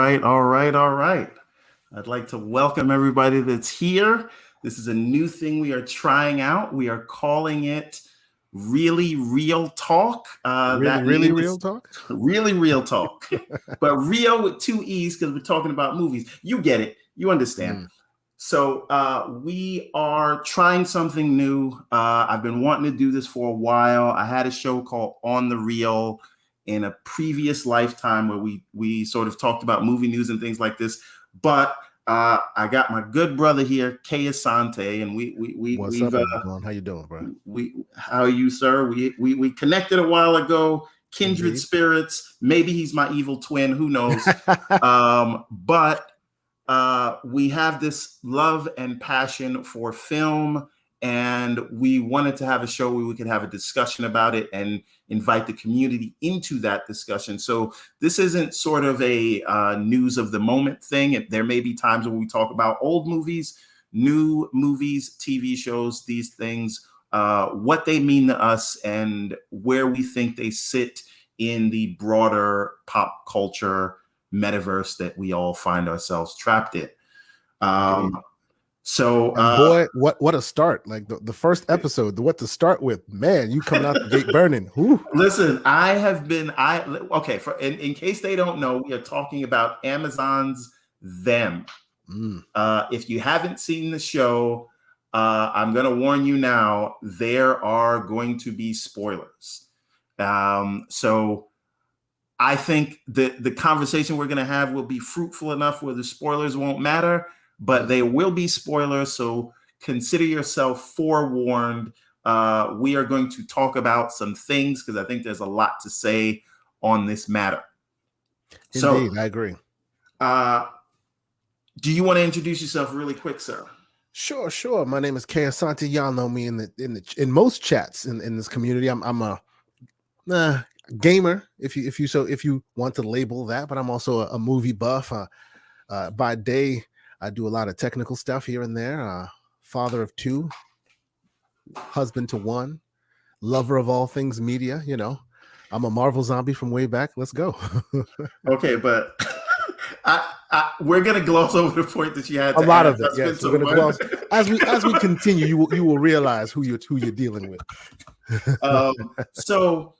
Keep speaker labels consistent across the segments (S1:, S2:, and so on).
S1: right, all right, all right. I'd like to welcome everybody that's here. This is a new thing we are trying out. We are calling it Really Real Talk.
S2: Really,
S1: That
S2: really
S1: name
S2: real
S1: is
S2: talk?
S1: Really Real Talk, but real with two E's because we're talking about movies. You get it. You understand. So we are trying something new. I've been wanting to do this for a while. I had a show called On the Real in a previous lifetime where we sort of talked about movie news and things like this. But I got my good brother here, Kay Asante, and
S2: What's up, everyone? How you doing, bro?
S1: How are you, sir? We connected a while ago. Kindred
S2: Indeed.
S1: spirits. Maybe he's my evil twin. Who knows? But we have this love and passion for film, and we wanted to have a show where we could have a discussion about it and invite the community into that discussion. So this isn't sort of a news of the moment thing. There may be times when we talk about old movies, new movies, TV shows, these things, what they mean to us and where we think they sit in the broader pop culture metaverse that we all find ourselves trapped in.
S2: Boy, what a start. Like the first episode, what to start with, man, you coming out the gate burning. Whew.
S1: Listen, in case they don't know, we are talking about Amazon's Them. If you haven't seen the show, I'm going to warn you now, there are going to be spoilers. So I think the conversation we're going to have will be fruitful enough where the spoilers won't matter, but they will be spoilers. So consider yourself forewarned. We are going to talk about some things because I think there's a lot to say on this matter.
S2: Indeed, I agree.
S1: Do you want to introduce yourself really quick, sir?
S2: Sure. My name is Kay Asante. Y'all know me in most chats in this community. I'm a gamer, if you want to label that, but I'm also a movie buff. By day, I do a lot of technical stuff here and there. Father of two, husband to one, lover of all things media. You know, I'm a Marvel zombie from way back. Let's go.
S1: Okay, but we're gonna gloss over the point that you had.
S2: A lot of it. Yes, we're gonna gloss as we continue. You will realize who you're dealing with.
S1: So.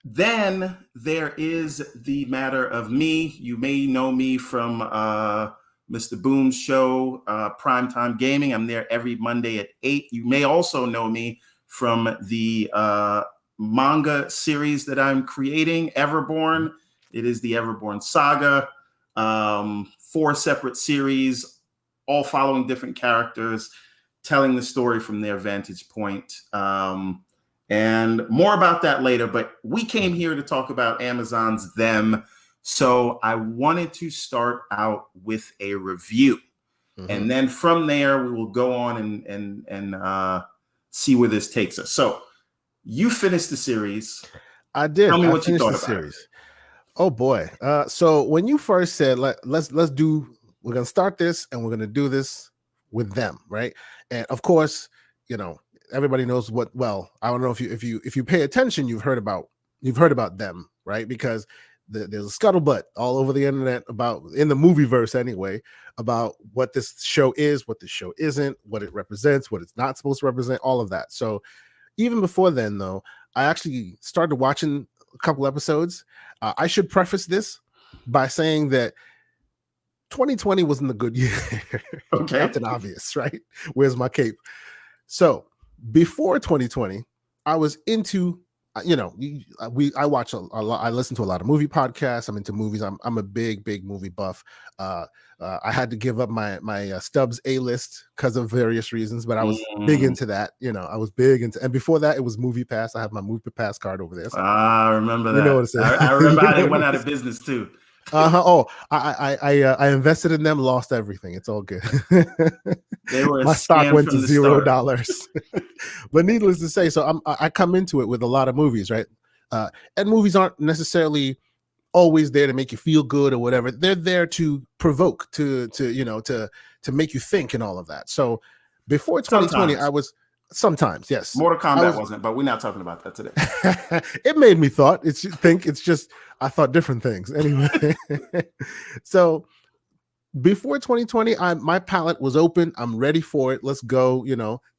S1: Then there is the matter of me. You may know me from Mr. Boom's show, Primetime Gaming. I'm there every Monday at 8. You may also know me from the manga series that I'm creating, Everborn. It is the Everborn Saga. 4 separate series, all following different characters, telling the story from their vantage point. And more about that later, but we came here to talk about Amazon's Them. So I wanted to start out with a review. And then from there, we will go on and see where this takes us. So you finished the series.
S2: I did.
S1: Tell me what you thought about it.
S2: Oh boy. So when you first said, we're going to start this and we're going to do this with them, right? And of course, you know, everybody knows I don't know if you pay attention, you've heard about them, right? Because there's a scuttlebutt all over the internet about, in the movieverse anyway, about what this show is, what this show isn't, what it represents, what it's not supposed to represent, all of that. So even before then, though, I actually started watching a couple episodes. I should preface this by saying that 2020 wasn't a good year.
S1: Okay.
S2: Captain Obvious, right? Where's my cape? So before 2020, I was into, I watch a lot. I listen to a lot of movie podcasts. I'm into movies. I'm a big movie buff. I had to give up my Stubbs A-list because of various reasons, but I was big into that. You know, I was big into, and before that, it was Movie Pass. I have my Movie Pass card over there. So,
S1: I remember that.
S2: You know what I'm saying?
S1: I remember how they went out of business too.
S2: I invested in them, lost everything. It's all good. My stock went to $0. But needless to say, so I come into it with a lot of movies, right? And movies aren't necessarily always there to make you feel good or whatever. They're there to provoke, to make you think and all of that. So before 2020, Sometimes, yes.
S1: Mortal
S2: I
S1: Kombat
S2: was.
S1: wasn't, but we're not talking about that today.
S2: It made me thought. It's just I thought different things anyway. So before 2020, my palette was open. I'm ready for it. Let's go.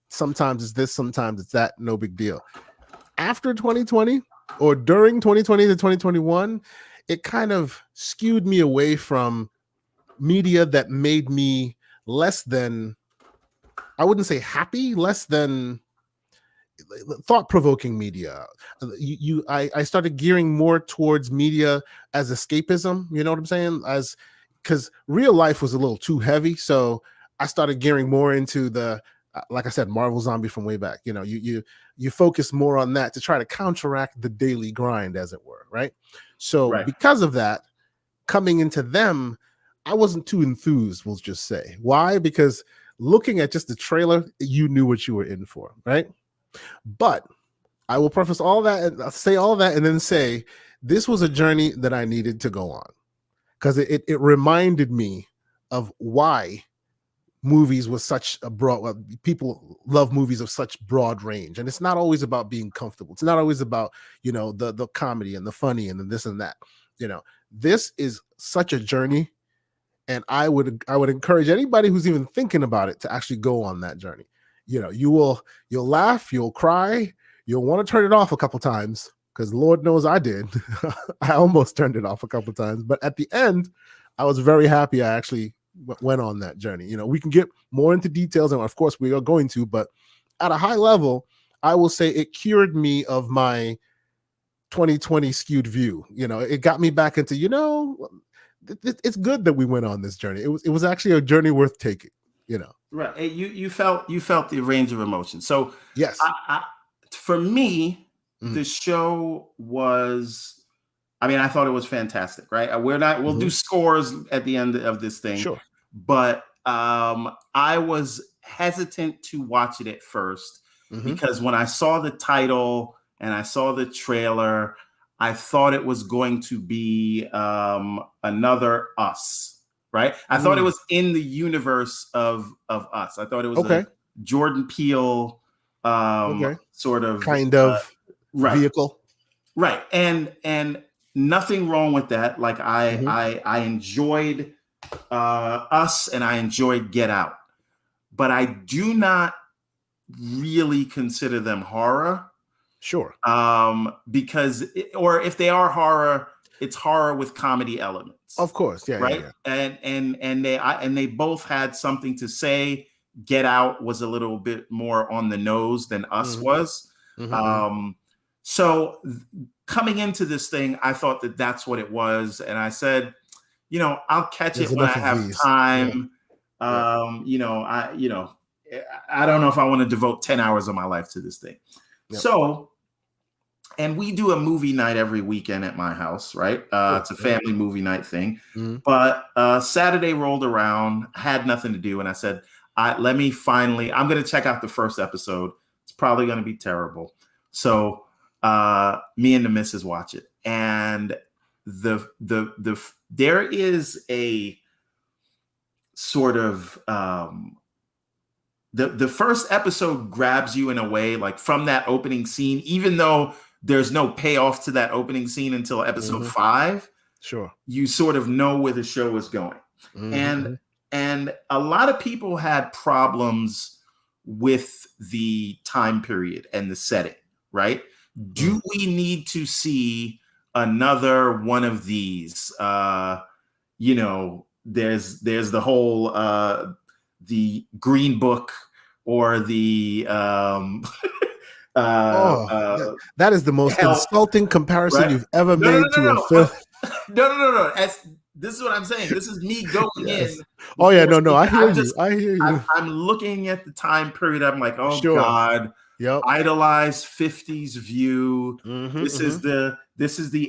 S2: Sometimes it's this, sometimes it's that. No big deal. After 2020 or during 2020 to 2021, it kind of skewed me away from media that made me less than, I wouldn't say happy, less than thought-provoking media. I started gearing more towards media as escapism. You know what I'm saying? As because real life was a little too heavy, so I started gearing more into the like I said, Marvel Zombie from way back. You focus more on that to try to counteract the daily grind, as it were, right? So
S1: Right.
S2: because of that, coming into them, I wasn't too enthused. We'll just say why, because looking at just the trailer, you knew what you were in for, right? But I will preface all that and I'll say all that and then say this was a journey that I needed to go on because it reminded me of why movies was such a broad people love movies of such broad range, and it's not always about being comfortable. It's not always about the comedy and the funny and the this and that. This is such a journey, and I would encourage anybody who's even thinking about it to actually go on that journey. You'll laugh, you'll cry, you'll want to turn it off a couple times, because Lord knows I did. I almost turned it off a couple times, but at the end, I was very happy I actually went on that journey. We can get more into details, and of course we are going to, but at a high level, I will say it cured me of my 2020 skewed view. It got me back into, it's good that we went on this journey. It was actually a journey worth taking.
S1: Right. You felt the range of emotion. So
S2: Yes.
S1: For me, the show was, I thought it was fantastic, right? We'll do scores at the end of this thing.
S2: Sure.
S1: But I was hesitant to watch it at first because when I saw the title and I saw the trailer, I thought it was going to be another Us. Right. I thought it was in the universe of Us. I thought it was a Jordan Peele sort of
S2: kind of vehicle.
S1: Right. And nothing wrong with that. Like I enjoyed Us and I enjoyed Get Out, but I do not really consider them horror.
S2: Sure.
S1: Because or if they are horror, it's horror with comedy elements.
S2: Of course, yeah,
S1: right.
S2: Yeah.
S1: And they both had something to say. Get Out was a little bit more on the nose than Us was. So coming into this thing, I thought that that's what it was, and I said, I'll catch it when I have time. I don't know if I want to devote 10 hours of my life to this thing. Yep. So. And we do a movie night every weekend at my house, right? It's a family movie night thing. But Saturday rolled around, had nothing to do. And I said, I'm going to check out the first episode. It's probably going to be terrible. So me and the missus watch it. And there is a sort of, the first episode grabs you in a way, like from that opening scene, even though there's no payoff to that opening scene until episode 5.
S2: Sure.
S1: You sort of know where the show is going. And a lot of people had problems with the time period and the setting, right? Do we need to see another one of these? There's the whole the Green Book or the
S2: that is the most insulting comparison you've ever made to a film.
S1: No. This is what I'm saying. This is me going in.
S2: Oh yeah, no. I hear you.
S1: I'm looking at the time period. I'm like, oh God.
S2: Yep.
S1: Idolized 50s view. This is the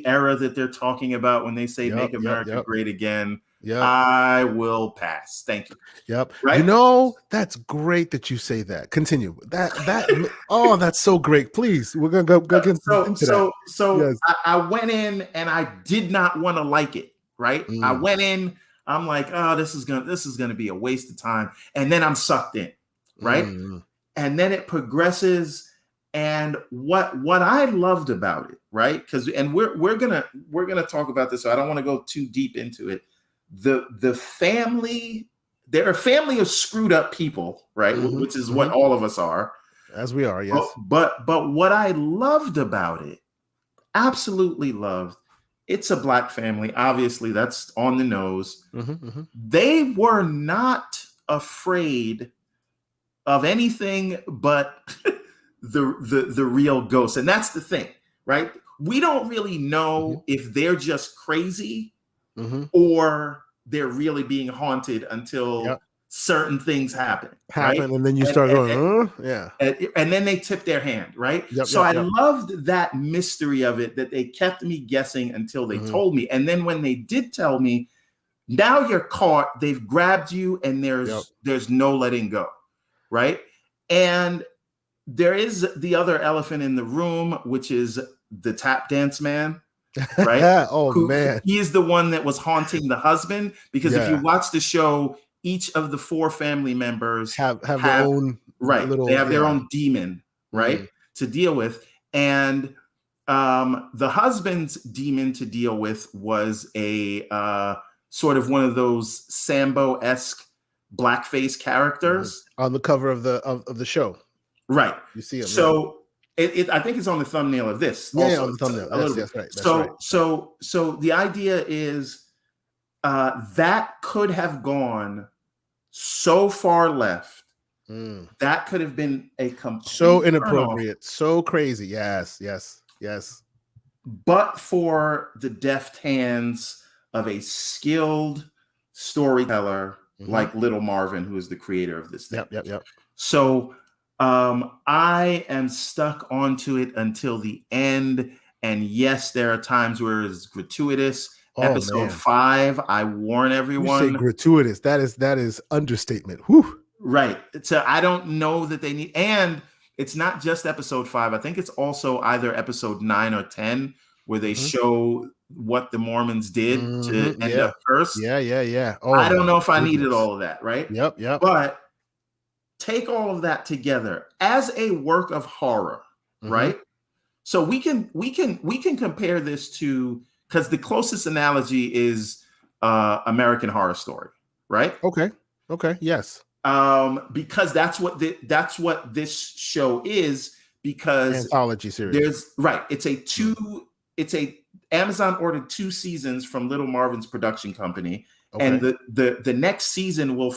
S1: era that they're talking about when they say make America great again.
S2: Yep.
S1: I will pass. Thank you.
S2: Yep.
S1: Right?
S2: That's great that you say that. Continue. Oh, that's so great. Please, we're gonna go into that.
S1: So yes. I went in and I did not want to like it. Right. I went in. I'm like, oh, this is gonna be a waste of time. And then I'm sucked in. Right. and then it progresses. And what I loved about it, right? Because we're gonna talk about this, so I don't want to go too deep into it. The family, they're a family of screwed up people, right? Which is what all of us are.
S2: As we are, yes.
S1: But what I loved about it, absolutely loved, it's a Black family. Obviously, that's on the nose. They were not afraid of anything but the real ghost. And that's the thing, right? We don't really know if they're just crazy or they're really being haunted until certain things happen. Right?
S2: And then you start going, yeah.
S1: And then they tip their hand, right? So I loved that mystery of it, that they kept me guessing until they told me. And then when they did tell me, now you're caught, they've grabbed you, and there's no letting go, right? And there is the other elephant in the room, which is the tap dance man, right?
S2: Man.
S1: He is the one that was haunting the husband, because if you watch the show, each of the 4 family members
S2: have their own little,
S1: they have their own demon, right, to deal with. And the husband's demon to deal with was a sort of one of those Sambo-esque blackface characters
S2: on the cover of the show.
S1: Right.
S2: You see him.
S1: So I think it's on the thumbnail of this.
S2: Yeah, on the thumbnail. That's right.
S1: So the idea is that could have gone so far left. That could have been a complete
S2: so inappropriate, so crazy. Yes.
S1: But for the deft hands of a skilled storyteller like Little Marvin, who is the creator of this thing.
S2: Yep.
S1: So I am stuck onto it until the end. And yes, there are times where it's gratuitous. Episode 5, I warn everyone.
S2: You say gratuitous. That is understatement. Whew.
S1: Right. So I don't know that they need, and it's not just episode 5. I think it's also either episode 9 or 10 where they show what the Mormons did to end up cursed.
S2: Yeah.
S1: I don't know if I needed all of that, right?
S2: Yep.
S1: But take all of that together as a work of horror, right? So we can compare this to, because the closest analogy is American Horror Story, right?
S2: Okay, yes.
S1: Because that's what this show is, because
S2: anthology series.
S1: It's a Amazon ordered 2 seasons from Little Marvin's production company, and the next season will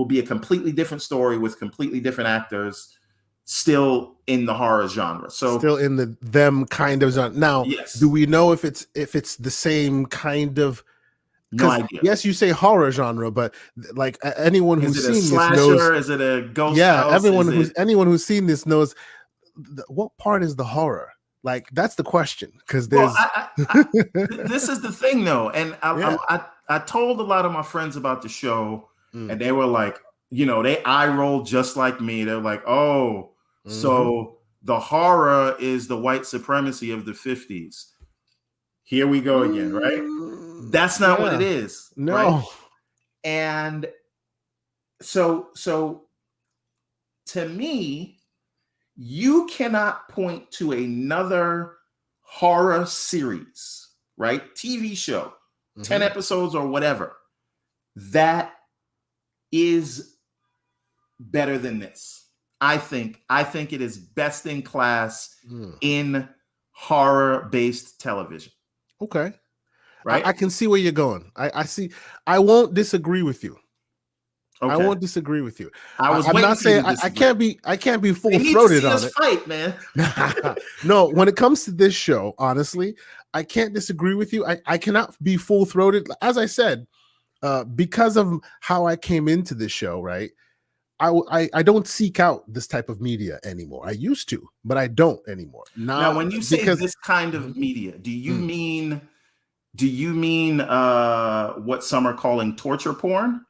S1: be a completely different story with completely different actors, still in the horror genre. So
S2: still in them kind of genre. Now, do we know if it's the same kind of?
S1: No idea.
S2: Yes, you say horror genre, but like anyone who's seen this knows.
S1: Is it a ghost?
S2: Yeah, anyone who's seen this knows what part is the horror. Like, that's the question, because there's.
S1: This is the thing, though, and I told a lot of my friends about the show, and they were like, they eye rolled just like me. They're like, oh, so the horror is the white supremacy of the 50s. Here we go again, right? That's not what it is.
S2: No.
S1: Right? And so to me, you cannot point to another horror series, right? TV show, 10 episodes or whatever, that is better than this. I think it is best in class in horror-based television.
S2: Okay.
S1: Right.
S2: I can see where you're going. I see. I won't disagree with you. Okay. I won't disagree with you. I'm not saying I can't be full throated on it.
S1: Fight, man.
S2: No, when it comes to this show, honestly, I can't disagree with you. I cannot be full throated. As I said, because of how I came into this show, right? I don't seek out this type of media anymore. I used to, but I don't anymore.
S1: Now when you say this kind of media, do you mean what some are calling torture porn?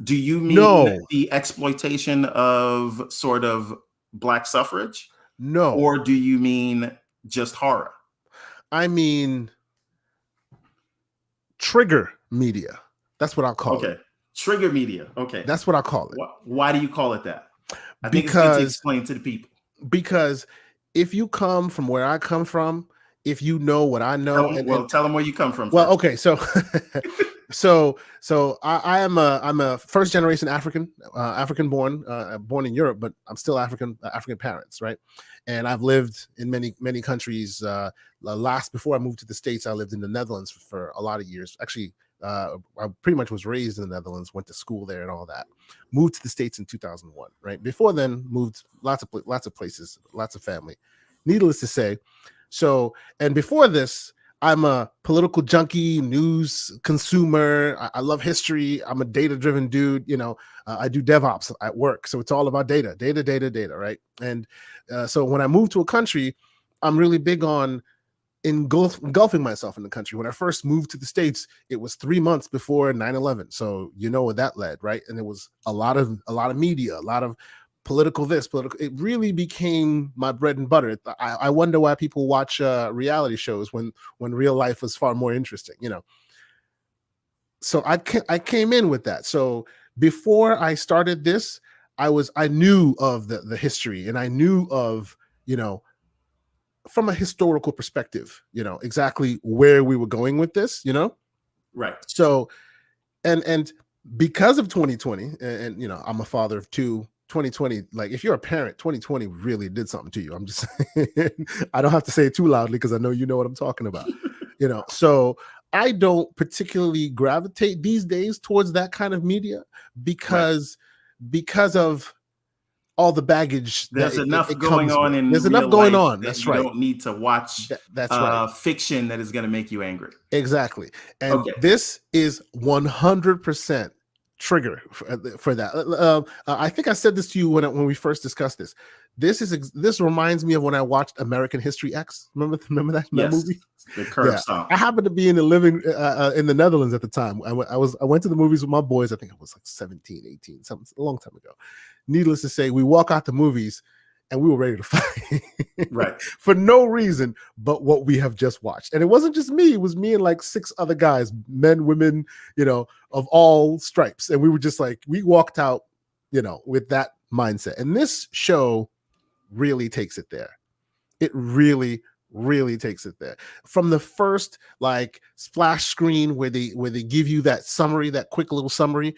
S1: Do you mean the exploitation of sort of Black suffrage?
S2: No.
S1: Or do you mean just horror?
S2: I mean trigger media. That's what I'll call it.
S1: Trigger media. Okay.
S2: That's what I call it.
S1: Why do you call it that? I think it's good to
S2: because
S1: explain to the people.
S2: because if you come from where I come from, if you know what I know,
S1: Tell them where you come from
S2: well,
S1: first.
S2: okay, so I'm a first generation African born, born in Europe, but I'm still African parents, right? And I've lived in many countries. Last before I moved to the States, I lived in the Netherlands for a lot of years. Actually, I pretty much was raised in the Netherlands, went to school there and all that. Moved to the States in 2001, right? Before then, moved lots of places, lots of family. Needless to say, and before this, I'm a political junkie, news consumer. I love history. I'm a data-driven dude. I do DevOps at work, so it's all about data, right? And so when I moved to a country, I'm really big on engulfing myself in the country. When I first moved to the States, it was 3 months before 9/11. So you know where that led, right? And it was a lot of media, a lot of political. It really became my bread and butter. I wonder why people watch reality shows when real life was far more interesting. So I came in with that. So before I started this, I knew of the history, and I knew of from a historical perspective, exactly where we were going with this.
S1: Right.
S2: So and because of 2020, and I'm a father of two. 2020, like if you're a parent, 2020 really did something to you. I'm just saying, I don't have to say it too loudly because I know you know what I'm talking about. So I don't particularly gravitate these days towards that kind of media because of all the baggage that
S1: There's enough
S2: it
S1: going
S2: comes
S1: on
S2: with.
S1: in
S2: There's enough
S1: real
S2: going
S1: life
S2: on.
S1: that
S2: That's
S1: you
S2: right.
S1: don't need to watch
S2: That's right.
S1: fiction that is going to make you angry.
S2: Exactly. And
S1: Okay.
S2: this is 100% trigger for that. I think I said this to you when we first discussed this. This reminds me of when I watched American History X. Remember that
S1: Yes.
S2: movie?
S1: The curb
S2: Yeah.
S1: stomp.
S2: I happened to be in the Netherlands at the time. I went to the movies with my boys. I think I was like 17, 18, something a long time ago. Needless to say, we walk out the movies and we were ready to fight.
S1: Right.
S2: For no reason but what we have just watched. And it wasn't just me, it was me and like 6 other guys, men, women, of all stripes. And we were just like, we walked out, with that mindset. And this show really takes it there. It really takes it there. From the first like splash screen where they give you that summary, that quick little summary,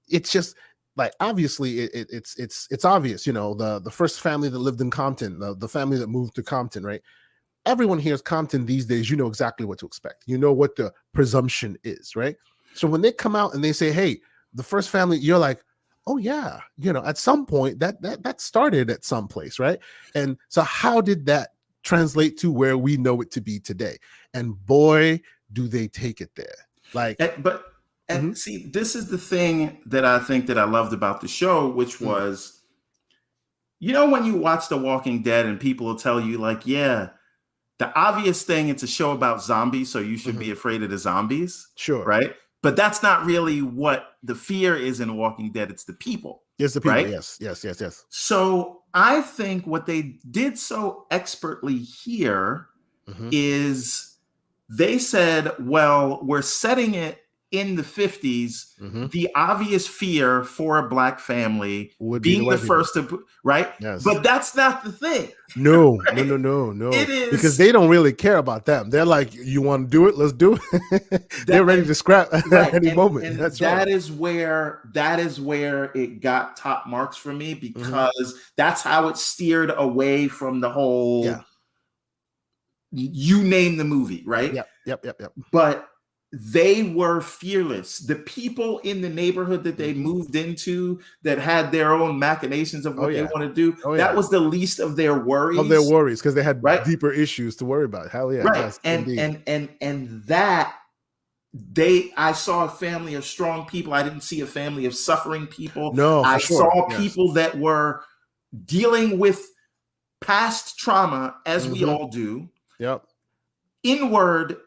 S2: it's just like obviously it's obvious. The first family that lived in Compton, the family that moved to Compton, right? Everyone hears Compton these days, you know exactly what to expect. You know what the presumption is, right? So when they come out and they say, hey, the first family, you're like, oh yeah, at some point that started at some place, right? And so how did that translate to where we know it to be today? And boy, do they take it there. Like,
S1: see, this is the thing that I think that I loved about the show, which was, when you watch The Walking Dead and people will tell you like, yeah, the obvious thing, it's a show about zombies, so you should be afraid of the zombies.
S2: Sure.
S1: Right. But that's not really what the fear is in Walking Dead. It's the people.
S2: It's the people.
S1: Right?
S2: Yes.
S1: So I think what they did so expertly here is they said, well, we're setting it in the 50s. The obvious fear for a Black family would being the first to, right?
S2: Yes.
S1: But that's not the thing.
S2: No,
S1: right?
S2: No.
S1: It is
S2: because they don't really care about them. They're like, you want to do it? Let's do it. They're ready to scrap at any moment.
S1: And
S2: that's
S1: that
S2: right.
S1: is where it got top marks for me, because that's how it steered away from the whole you name the movie, right?
S2: Yep.
S1: But they were fearless. The people in the neighborhood that they moved into that had their own machinations of what they want to do, that was the least of their worries.
S2: Because they had deeper issues to worry about. Hell yeah.
S1: Right.
S2: Yes,
S1: and that I saw a family of strong people. I didn't see a family of suffering people.
S2: No, for
S1: I
S2: sure.
S1: saw people that were dealing with past trauma, as we all do.
S2: Yep.
S1: Inward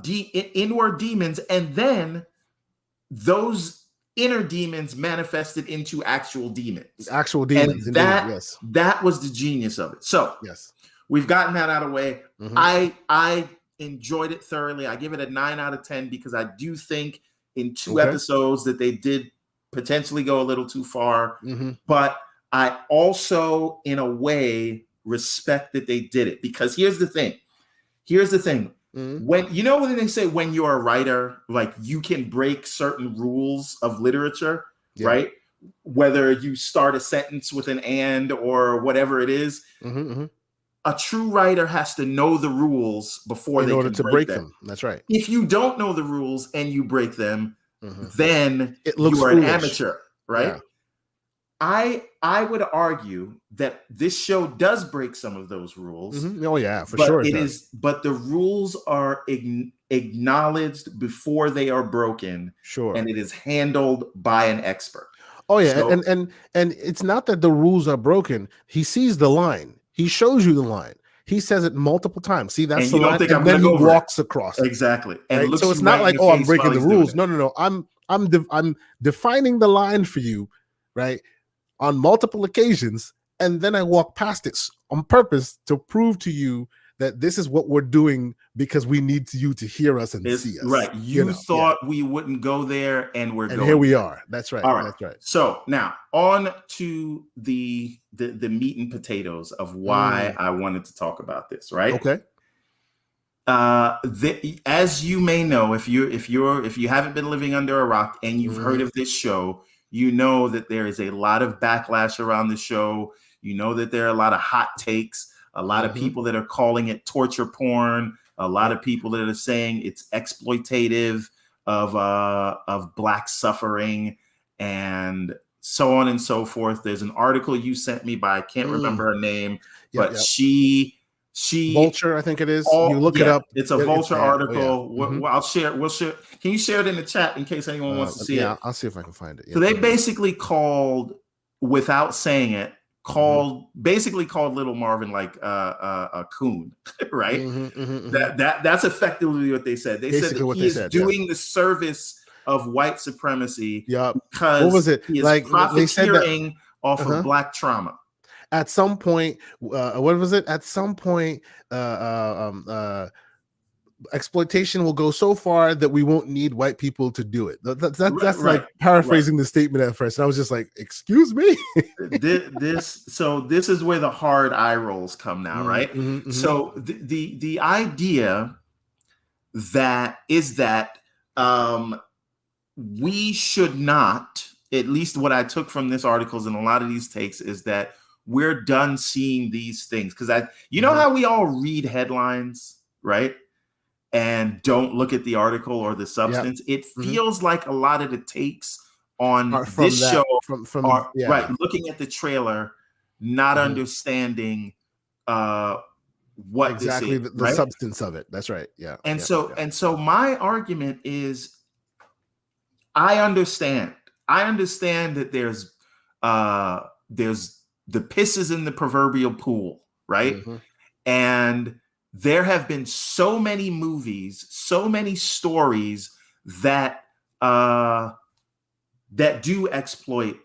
S1: demons, and then those inner demons manifested into actual demons.
S2: And
S1: that was the genius of it. So we've gotten that out of the way. I enjoyed it thoroughly. I give it a 9 out of 10 because I do think in 2 episodes that they did potentially go a little too far. But I also, in a way, respect that they did it, because here's the thing.
S2: Mhm.
S1: When they say when you're a writer, like, you can break certain rules of literature,
S2: Yeah.
S1: right? Whether you start a sentence with an and or whatever it is,
S2: Mm-hmm.
S1: a true writer has to know the rules before
S2: In
S1: they
S2: order
S1: can
S2: to
S1: break
S2: break
S1: them.
S2: them. That's right.
S1: If you don't know the rules and you break them,
S2: Mm-hmm.
S1: then
S2: It looks
S1: you are an
S2: foolish.
S1: amateur, right?
S2: Yeah.
S1: I would argue that this show does break some of those rules,
S2: Mm-hmm. Oh yeah, for sure it does.
S1: but the rules are acknowledged before they are broken,
S2: Sure.
S1: and it is handled by an expert.
S2: Oh yeah,
S1: So,
S2: and it's not that the rules are broken. He sees the line. He shows you the line. He says it multiple times. See, that's
S1: and
S2: the
S1: you don't
S2: line,
S1: think I'm
S2: and
S1: going
S2: then
S1: to
S2: he
S1: go over it.
S2: walks across it.
S1: Exactly. And
S2: Right. So
S1: looks
S2: it's
S1: you
S2: not
S1: right in
S2: like,
S1: your
S2: oh, I'm
S1: face
S2: breaking
S1: while
S2: the
S1: he's doing
S2: rules.
S1: it.
S2: No. I'm defining the line for you, right, on multiple occasions, and then I walk past it on purpose to prove to you that this is what we're doing because we need you to hear us and
S1: It's
S2: see us.
S1: right. You
S2: Yeah.
S1: thought we wouldn't go there, and we're
S2: And here
S1: going
S2: we
S1: there.
S2: are. That's right.
S1: All right.
S2: That's right.
S1: So now on to the meat and potatoes of why
S2: Mm.
S1: I wanted to talk about this, right?
S2: Okay.
S1: As you may know, if you haven't been living under a rock and you've heard
S2: Mhm.
S1: of this show, you know that there is a lot of backlash around the show. You know that there are a lot of hot takes, a lot of
S2: Mhm.
S1: people that are calling it torture porn, a lot
S2: Yep.
S1: of people that are saying it's exploitative of Black suffering, and so on and so forth. There's an article you sent me by, I can't
S2: Mm.
S1: remember her name,
S2: Yep.
S1: but
S2: Yep.
S1: she
S2: Vulture, I think it is. You
S1: all
S2: look it
S1: yeah,
S2: up.
S1: it's a
S2: It's
S1: Vulture
S2: bad. Oh yeah.
S1: article.
S2: Mhm.
S1: I'll share. We'll share. Can you share it in the chat in case anyone wants to see
S2: Yeah,
S1: it?
S2: I'll see if I can find it.
S1: So
S2: Yep.
S1: they
S2: Go ahead.
S1: basically called, without saying it,
S2: Mhm.
S1: basically called Little Marvin like a coon, right?
S2: Mhm. Mhm. Mhm.
S1: That's effectively what they said. They said
S2: Basically
S1: that
S2: what
S1: he
S2: they
S1: is
S2: said. Yeah.
S1: doing the service of white supremacy
S2: Yep. What was
S1: because
S2: it?
S1: he is
S2: Like they said that
S1: profiteering off of
S2: uh-huh.
S1: Black trauma.
S2: At some point, what was it? At some point, uh, uh, um, uh, exploitation will go so far that we won't need white people to do it. That's like
S1: Right, right.
S2: paraphrasing the statement at first. And I was just like, excuse me.
S1: This is where the hard eye rolls come now,
S2: Mm,
S1: right?
S2: mhm, mhm.
S1: So the idea that we should not, at least what I took from this articles and a lot of these takes, is that we're done seeing these things, because you know
S2: Mhm.
S1: how we all read headlines, right, and don't look at the article or the
S2: Yep.
S1: substance. It
S2: Mhm.
S1: feels like a lot of the takes on
S2: Apart
S1: this
S2: from
S1: show
S2: that, from
S1: are right,
S2: yeah.
S1: looking at the trailer, not
S2: Mhm.
S1: understanding uh what this
S2: Exactly
S1: is,
S2: the
S1: right?
S2: substance of it. That's right. Yeah.
S1: And
S2: Yeah. Yeah.
S1: so
S2: Yeah.
S1: and so my argument is, I understand. I understand that there's the pisses in the proverbial pool, right?
S2: Mhm.
S1: And there have been so many movies, so many stories that uh that do exploit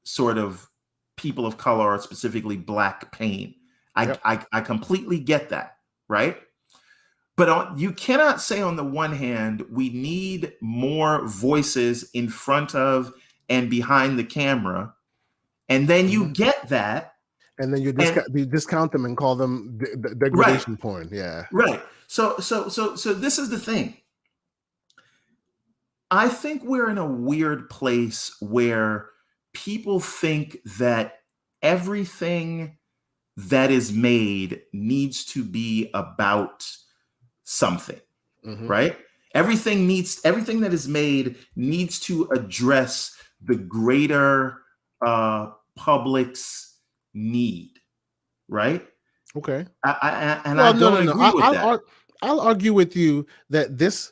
S1: sort of people of color, or specifically Black pain.
S2: Yep.
S1: I completely get that, right? But you cannot say on the one hand we need more voices in front of and behind the camera, and then you
S2: Mhm.
S1: get that,
S2: And then
S1: and
S2: you discount them and call them
S1: right,
S2: degradation porn. Yeah.
S1: right. So this is the thing. I think we're in a weird place where people think that everything that is made needs to be about something,
S2: Mhm.
S1: right? Everything that is made needs to address the greater public's need, right?
S2: Okay.
S1: And I
S2: Well, no, no,
S1: don't
S2: no.
S1: agree with that.
S2: I'll argue with you that this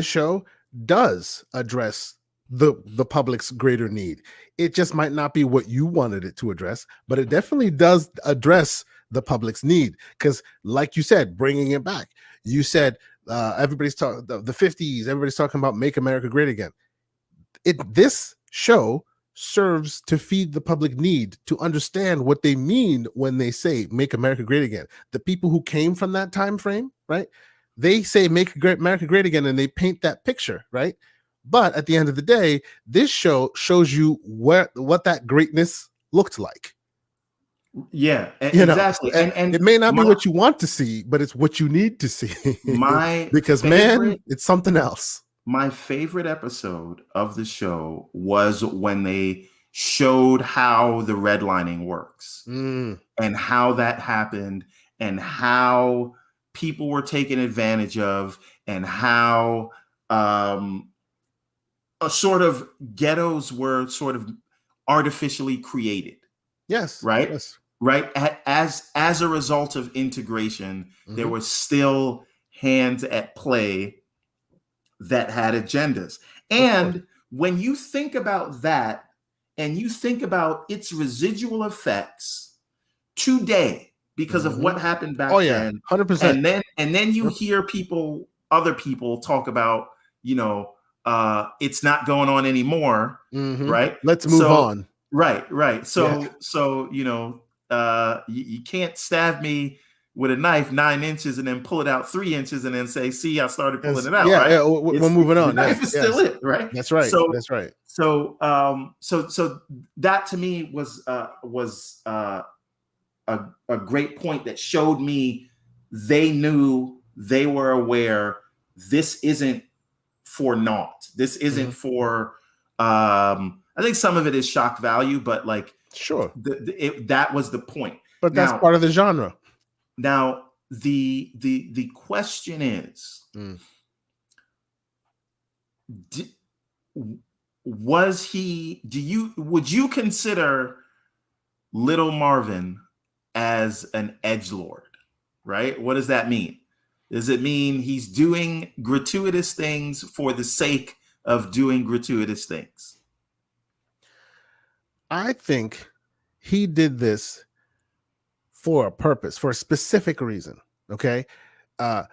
S2: show does address the public's greater need. It just might not be what you wanted it to address, but it definitely does address the public's need. Because, like you said, bringing it back, you said everybody's talking the 50s. Everybody's talking about "Make America Great Again." This show serves to feed the public need to understand what they mean when they say "Make America Great Again." The people who came from that time frame, right? They say "Make America Great Again" and they paint that picture, right? But at the end of the day, this show shows you what that greatness looked like.
S1: Yeah,
S2: You know,
S1: exactly.
S2: it may not be
S1: My
S2: what you want to see, but it's what you need to see.
S1: my
S2: Because man,
S1: favorite
S2: it's something else.
S1: my favorite episode of the show was when they showed how the redlining works
S2: Mm,
S1: and how that happened and how people were taken advantage of and how a sort of ghettos were sort of artificially created,
S2: yes,
S1: right?
S2: yes.
S1: Right. As a result of integration, there
S2: Hmm.
S1: were still hands at play that had agendas.
S2: Of course.
S1: And when you think about that and you think about its residual effects today because of
S2: Hmm.
S1: what happened
S2: Oh
S1: back
S2: yeah,
S1: then,
S2: 100%.
S1: and then you hear other people talk about, it's not going on anymore,
S2: Hmm.
S1: right?
S2: Let's move
S1: So
S2: on.
S1: right.
S2: Yeah.
S1: So you can't stab me with a knife 9 inches and then pull it out 3 inches and then say, see, I started pulling
S2: As
S1: it out,
S2: yeah,
S1: right?
S2: yeah, we're
S1: It's
S2: moving
S1: the
S2: on. Yeah,
S1: knife is still
S2: yes.
S1: it, right?
S2: That's right.
S1: So
S2: That's right.
S1: so that to me was a great point that showed me they knew, they were aware, this isn't for naught. This isn't
S2: Hmm.
S1: for I think some of it is shock value, but like
S2: Sure.
S1: that was the point.
S2: But that's
S1: Now,
S2: part of the genre.
S1: the question is,
S2: Mm.
S1: d- was he? Would you consider Little Marvin as an edge lord? Right? What does that mean? Does it mean he's doing gratuitous things for the sake of doing gratuitous things?
S2: I think he did this for a purpose, for a specific reason. Okay. Uh,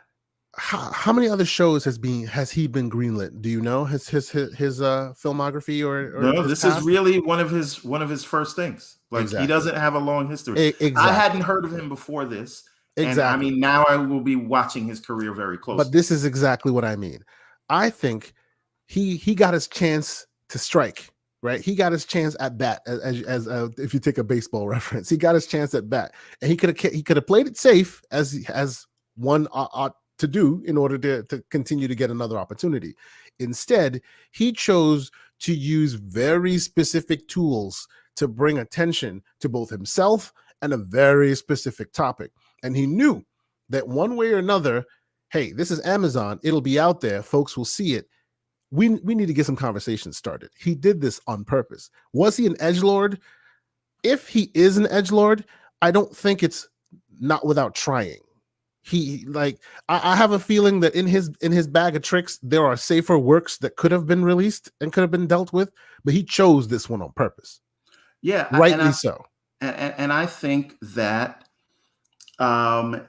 S2: how many other shows has he been greenlit? Do you know his filmography or
S1: No,
S2: his
S1: this is
S2: past?
S1: really one of his first things. Like he
S2: Exactly.
S1: doesn't have a long history. I hadn't
S2: Exactly.
S1: heard of him before this, and I
S2: Exactly.
S1: mean now I will be watching his career very
S2: But
S1: closely.
S2: this is exactly what I mean. I think he got his chance to strike. Right, he got his chance at bat. As if you take a baseball reference, he got his chance at bat, and he could have played it safe as one ought to do in order to continue to get another opportunity. Instead, he chose to use very specific tools to bring attention to both himself and a very specific topic. And he knew that one way or another, hey, this is Amazon. It'll be out there. Folks will see it. We need to get some conversations started. He did this on purpose. Was he an edgelord? If he is an edgelord, I don't think it's not without trying. He like I have a feeling that in his bag of tricks there are safer works that could have been released and could have been dealt with, but he chose this one on purpose.
S1: Yeah,
S2: Rightly so.
S1: and I think that um,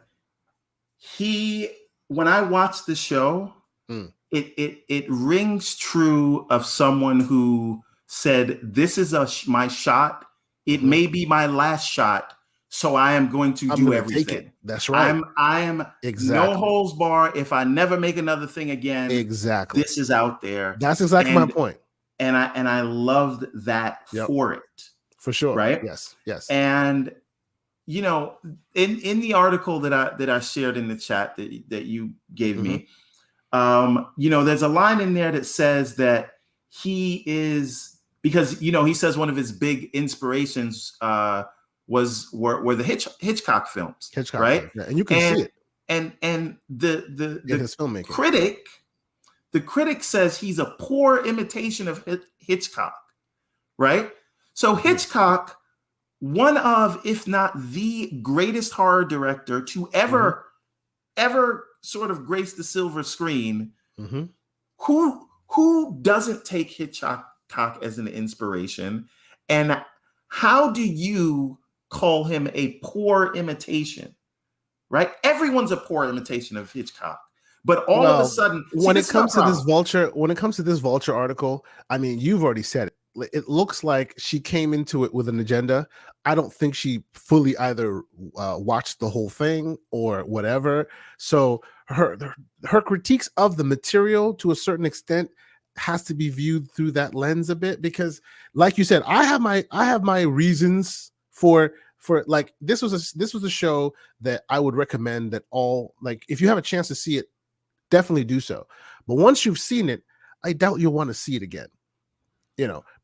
S1: he when I watch the show,
S2: Mm,
S1: it rings true of someone who said, "This is my shot. It
S2: mhm.
S1: may be my last shot, so I am going to
S2: I'm
S1: do
S2: gonna take it.
S1: everything.
S2: That's right.
S1: I am no
S2: Exactly.
S1: holds bar. If I never make another thing again,
S2: Exactly.
S1: this is out there."
S2: That's exactly my
S1: And
S2: point.
S1: and I loved that
S2: Yep.
S1: for it,
S2: For sure.
S1: right?
S2: Yes. Yes.
S1: And you know, in the article that I shared in the chat that you gave
S2: Hmm.
S1: me, there's a line in there that says that he is because he says one of his big inspirations were the Hitchcock films,
S2: Hitchcock
S1: right?
S2: films. Yeah. And you can see
S1: And
S2: it
S1: and
S2: in
S1: the
S2: his filmmaking.
S1: critic the critic says he's a poor imitation of Hitchcock, right? So
S2: Mhm.
S1: Hitchcock, one of, if not the greatest horror director to
S2: Mhm.
S1: ever sort of grace the silver screen.
S2: Mhm.
S1: Who doesn't take Hitchcock as an inspiration? And how do you call him a poor imitation? Right? Everyone's a poor imitation of Hitchcock. But all of a
S2: Well,
S1: sudden, see,
S2: when it
S1: this is my
S2: comes to this
S1: problem.
S2: vulture article, I mean, you've already said it. It looks like she came into it with an agenda. I don't think she fully either watched the whole thing or whatever. So her critiques of the material, to a certain extent, has to be viewed through that lens a bit, because like you said, I have my reasons for like, this was a show that I would recommend that all, like, if you have a chance to see it, definitely do so. But once you've seen it, I doubt you'll want to see it again.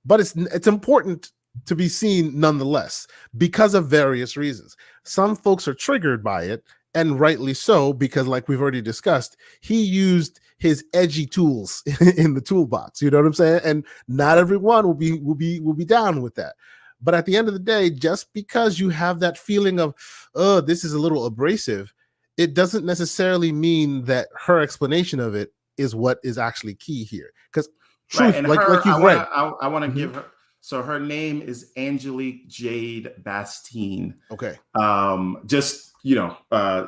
S2: But it's important to be seen nonetheless, because of various reasons. Some folks are triggered by it, and rightly so, because like we've already discussed, he used his edgy tools in the toolbox. You know what I'm saying? And not everyone will be down with that. But at the end of the day, just because you have that feeling of, oh, this is a little abrasive, it doesn't necessarily mean that her explanation of it is what is actually key here. Because
S1: Right.
S2: truth,
S1: And
S2: like
S1: her,
S2: you've read.
S1: I want to
S2: Mhm.
S1: give her, so her name is Angelique Jade Bastine.
S2: Okay.
S1: Just, I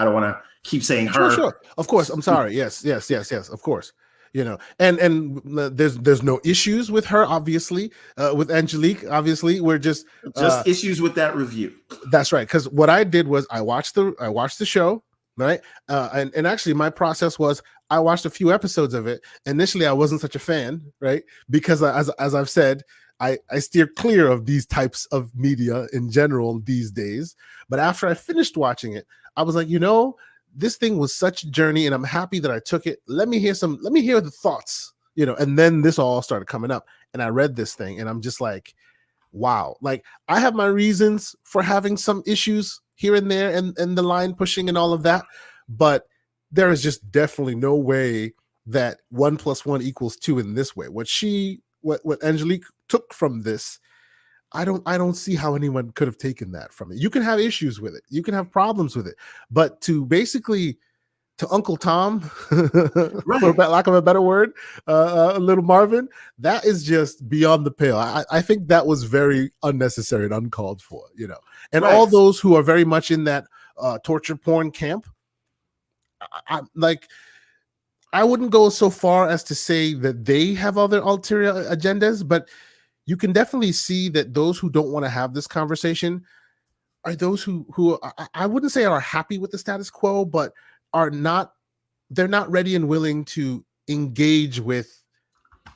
S1: don't want to keep saying
S2: Sure,
S1: her.
S2: sure. Of course. I'm sorry. Yes, yes, yes, yes. Of course. And there's no issues with her, obviously. With Angelique, obviously, we're just
S1: Just issues with that review.
S2: that's right. Because what I did was I watched the show, right? And actually, my process was I watched a few episodes of it. Initially, I wasn't such a fan, right? Because as I've said, I steer clear of these types of media in general these days. But after I finished watching it, I was like, this thing was such a journey, and I'm happy that I took it. Let me hear the thoughts, and then this all started coming up, and I read this thing, and I'm just like, wow. Like, I have my reasons for having some issues here and there, and the line pushing and all of that, but there is just definitely no way that 1+1 = 2 in this way. What Angelique took from this, I don't see how anyone could have taken that from it. You can have issues with it, you can have problems with it, but to basically, to Uncle Tom, for
S1: Right.
S2: lack of a better word, little Marvin, that is just beyond the pale. I think that was very unnecessary and uncalled for, And all
S1: Right.
S2: those who are very much in that torture porn camp, like, I wouldn't go so far as to say that they have other ulterior agendas, but you can definitely see that those who don't want to have this conversation are those who I wouldn't say are happy with the status quo, but are not they're not ready and willing to engage with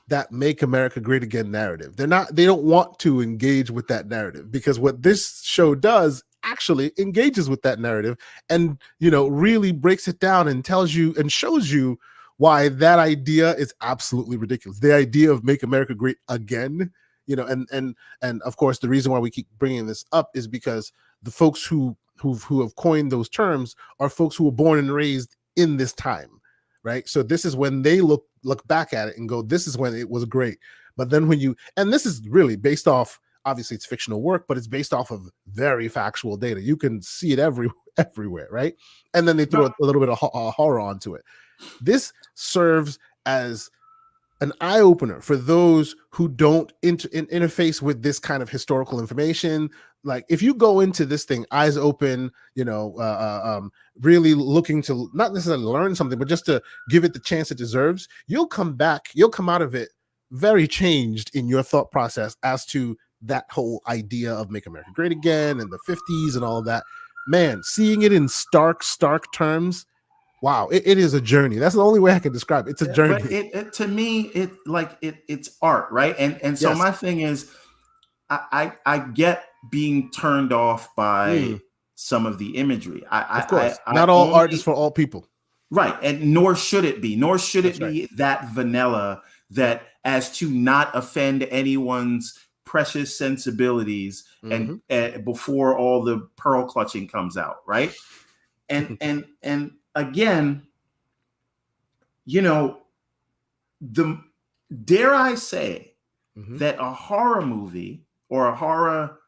S2: that "Make America Great Again" narrative. They don't want to engage with that narrative, because what this show does actually engages with that narrative, and really breaks it down and tells you and shows you why that idea is absolutely ridiculous. The idea of "Make America Great Again," and of course, the reason why we keep bringing this up is because the folks who have coined those terms are folks who were born and raised in this time, right? So this is when they look back at it and go, this is when it was great. But then and this is really based off, obviously it's fictional work, but it's based off of very factual data. You can see it everywhere, right? And then they throw
S1: No.
S2: a little bit of horror onto it. This serves as an eye opener for those who don't interface with this kind of historical information. Like, if you go into this thing eyes open, really looking to not necessarily learn something, but just to give it the chance it deserves, you'll come out of it very changed in your thought process as to that whole idea of "Make America Great Again" and the 50s and all of that. Man, seeing it in stark terms, wow, it is a journey. That's the only way I can describe it. It's a
S1: But
S2: journey.
S1: it to me, it's art, right? And so
S2: Yes.
S1: my thing is, I get being turned off by
S2: Mm,
S1: some of the imagery.
S2: of course.
S1: I
S2: Not all art is
S1: only
S2: for all people.
S1: Right, and nor should it be. Nor should it
S2: That's right.
S1: be that vanilla, that as to not offend anyone's precious sensibilities, and
S2: Hmm.
S1: before all the pearl clutching comes out, right? And again, you know, the dare I say
S2: Hmm.
S1: that a horror movie or a horror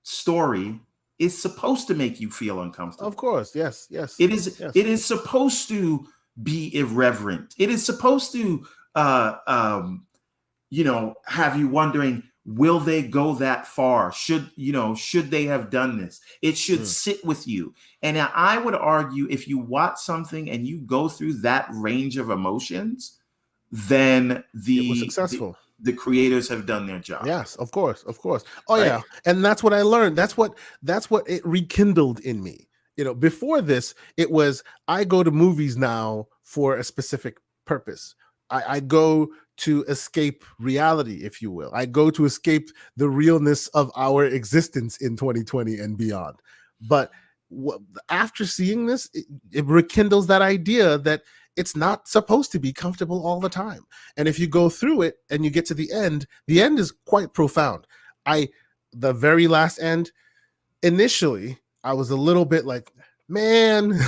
S1: story is supposed to make you feel
S2: Of
S1: uncomfortable.
S2: course. Yes. Yes.
S1: It
S2: Yes.
S1: is supposed to be irreverent. It is supposed to uh um have you wondering, will they go that far? Should they have done this? It should
S2: Mm.
S1: sit with you. And I would argue, if you watch something and you go through that range of emotions, then
S2: It was
S1: the
S2: successful.
S1: the creators have done their job,
S2: Yes, of course, of course. Oh
S1: right?
S2: yeah, and that's what I learned. That's what it rekindled in me. Before this, it was, I go to movies now for a specific purpose. I go to escape reality, if you will. I go to escape the realness of our existence in 2020 and beyond. But after seeing this, it rekindles that idea that it's not supposed to be comfortable all the time. And if you go through it and you get to the end is quite profound. The very last end, initially, I was a little bit like, man,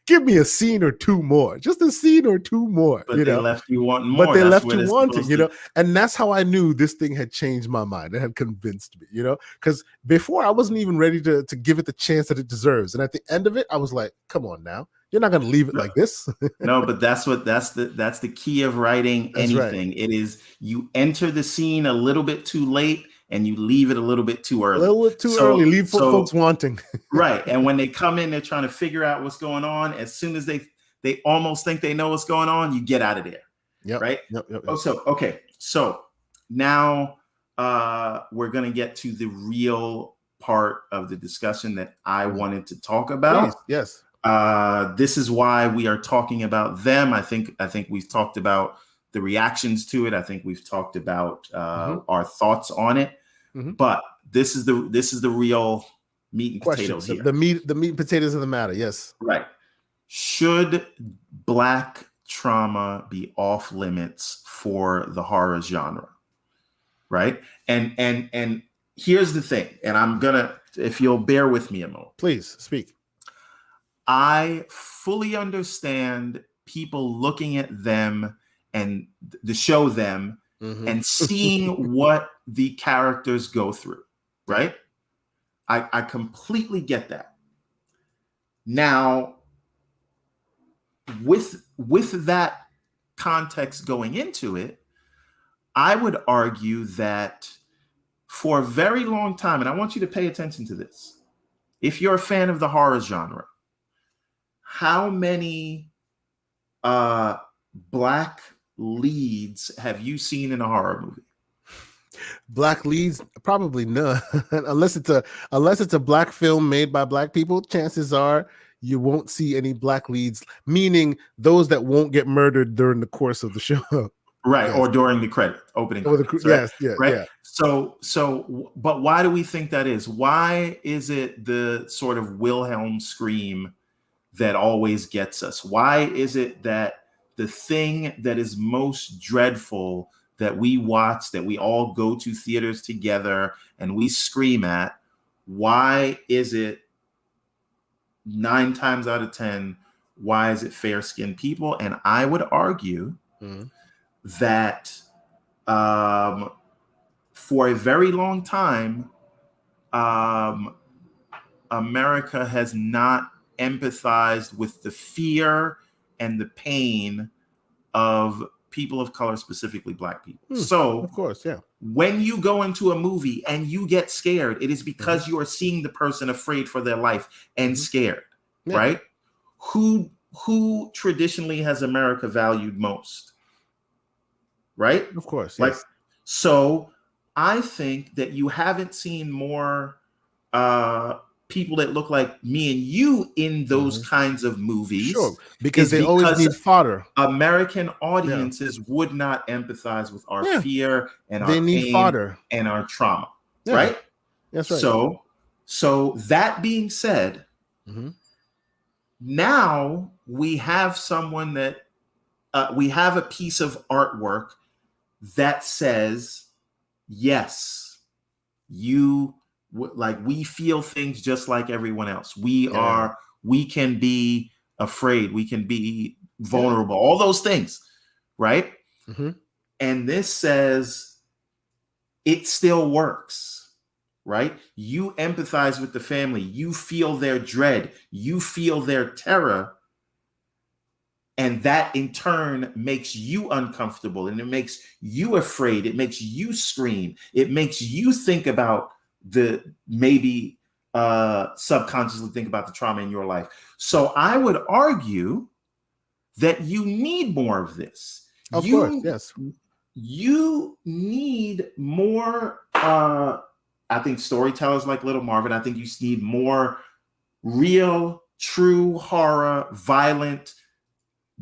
S2: give me a scene or two more, just a scene or two more,
S1: but they left you wanting
S2: but
S1: more.
S2: they
S1: That's
S2: left
S1: what
S2: you
S1: it's
S2: wanting,
S1: supposed to.
S2: and that's how I knew this thing had changed my mind. It had convinced me, because before I wasn't even ready to give it the chance that it deserves. And at the end of it, I was like, come on now, you're not going to leave it like this.
S1: No, but that's the key of writing anything.
S2: Right.
S1: It is, you enter the scene a little bit too late and you leave it a little bit too early.
S2: A little bit too early, leave folks wanting.
S1: Right. And when they come in, they're trying to figure out what's going on. As soon as they almost think they know what's going on, you get out of there.
S2: Yep.
S1: Right.
S2: Yep.
S1: Okay. So now we're going to get to the real part of the discussion that I wanted to talk about.
S2: Please, yes.
S1: This is why we are talking about them. I think we've talked about the reactions to it. I think we've talked about our thoughts on it. But this is the real meat and potatoes here.
S2: The meat and potatoes of the matter. Yes.
S1: Right. Should Black trauma be off limits for the horror genre? Right. And here's the thing. And I'm gonna, if you'll bear with me a moment.
S2: Please speak.
S1: I fully understand people looking at them and the show them and seeing what the characters go through, right? I completely get that. Now, with that context going into it, I would argue that for a very long time, and I want you to pay attention to this, if you're a fan of the horror genre, how many Black leads have you seen in a horror movie?
S2: Black leads, probably none. unless it's a Black film made by Black people, chances are you won't see any Black leads, meaning those that won't get murdered during the course of the show.
S1: Right. Yes. Or during the opening credits, right?
S2: Yes,
S1: right.
S2: Yeah.
S1: So, but why do we think that is? Why is it the sort of Wilhelm scream that always gets us? Why is it that the thing that is most dreadful that we watch, that we all go to theaters together and we scream at, why is it 9 times out of 10, why is it fair-skinned people? And I would argue that for a very long time, America has not empathized with the fear and the pain of people of color, specifically Black people. So,
S2: of course, yeah.
S1: When you go into a movie and you get scared, it is because you are seeing the person afraid for their life and scared, right? Who traditionally has America valued most, right?
S2: Of course,
S1: like,
S2: yes.
S1: So I think that you haven't seen more people that look like me and you in those kinds of movies.
S2: Sure, because they always need fodder.
S1: American audiences would not empathize with our fear and our pain
S2: fodder
S1: and our trauma, right?
S2: That's right.
S1: So that being said, now we have someone that we have a piece of artwork that says, yes, we feel things just like everyone else. We can be afraid. We can be vulnerable, all those things. Right. And this says it still works. Right. You empathize with the family. You feel their dread. You feel their terror. And that in turn makes you uncomfortable, and it makes you afraid. It makes you scream. It makes you think about maybe subconsciously think about the trauma in your life. So I would argue that you need more of this.
S2: Of course, yes.
S1: You need more, I think, storytellers like Little Marvin. I think you need more real, true horror, violent,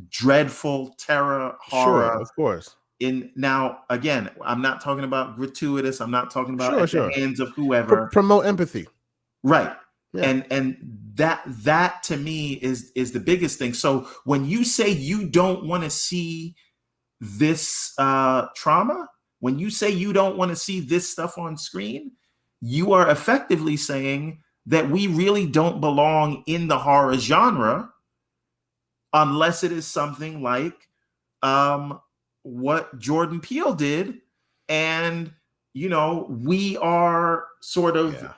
S1: dreadful terror,
S2: Sure,
S1: horror.
S2: of course.
S1: In now, again, I'm not talking about gratuitous. I'm not talking about
S2: Sure,
S1: at the
S2: sure.
S1: hands of whoever.
S2: Promote empathy.
S1: Right.
S2: Yeah.
S1: And that to me is the biggest thing. So when you say you don't want to see this trauma, when you say you don't want to see this stuff on screen, you are effectively saying that we really don't belong in the horror genre unless it is something like what Jordan Peele did. And, we are sort of,
S2: Yeah.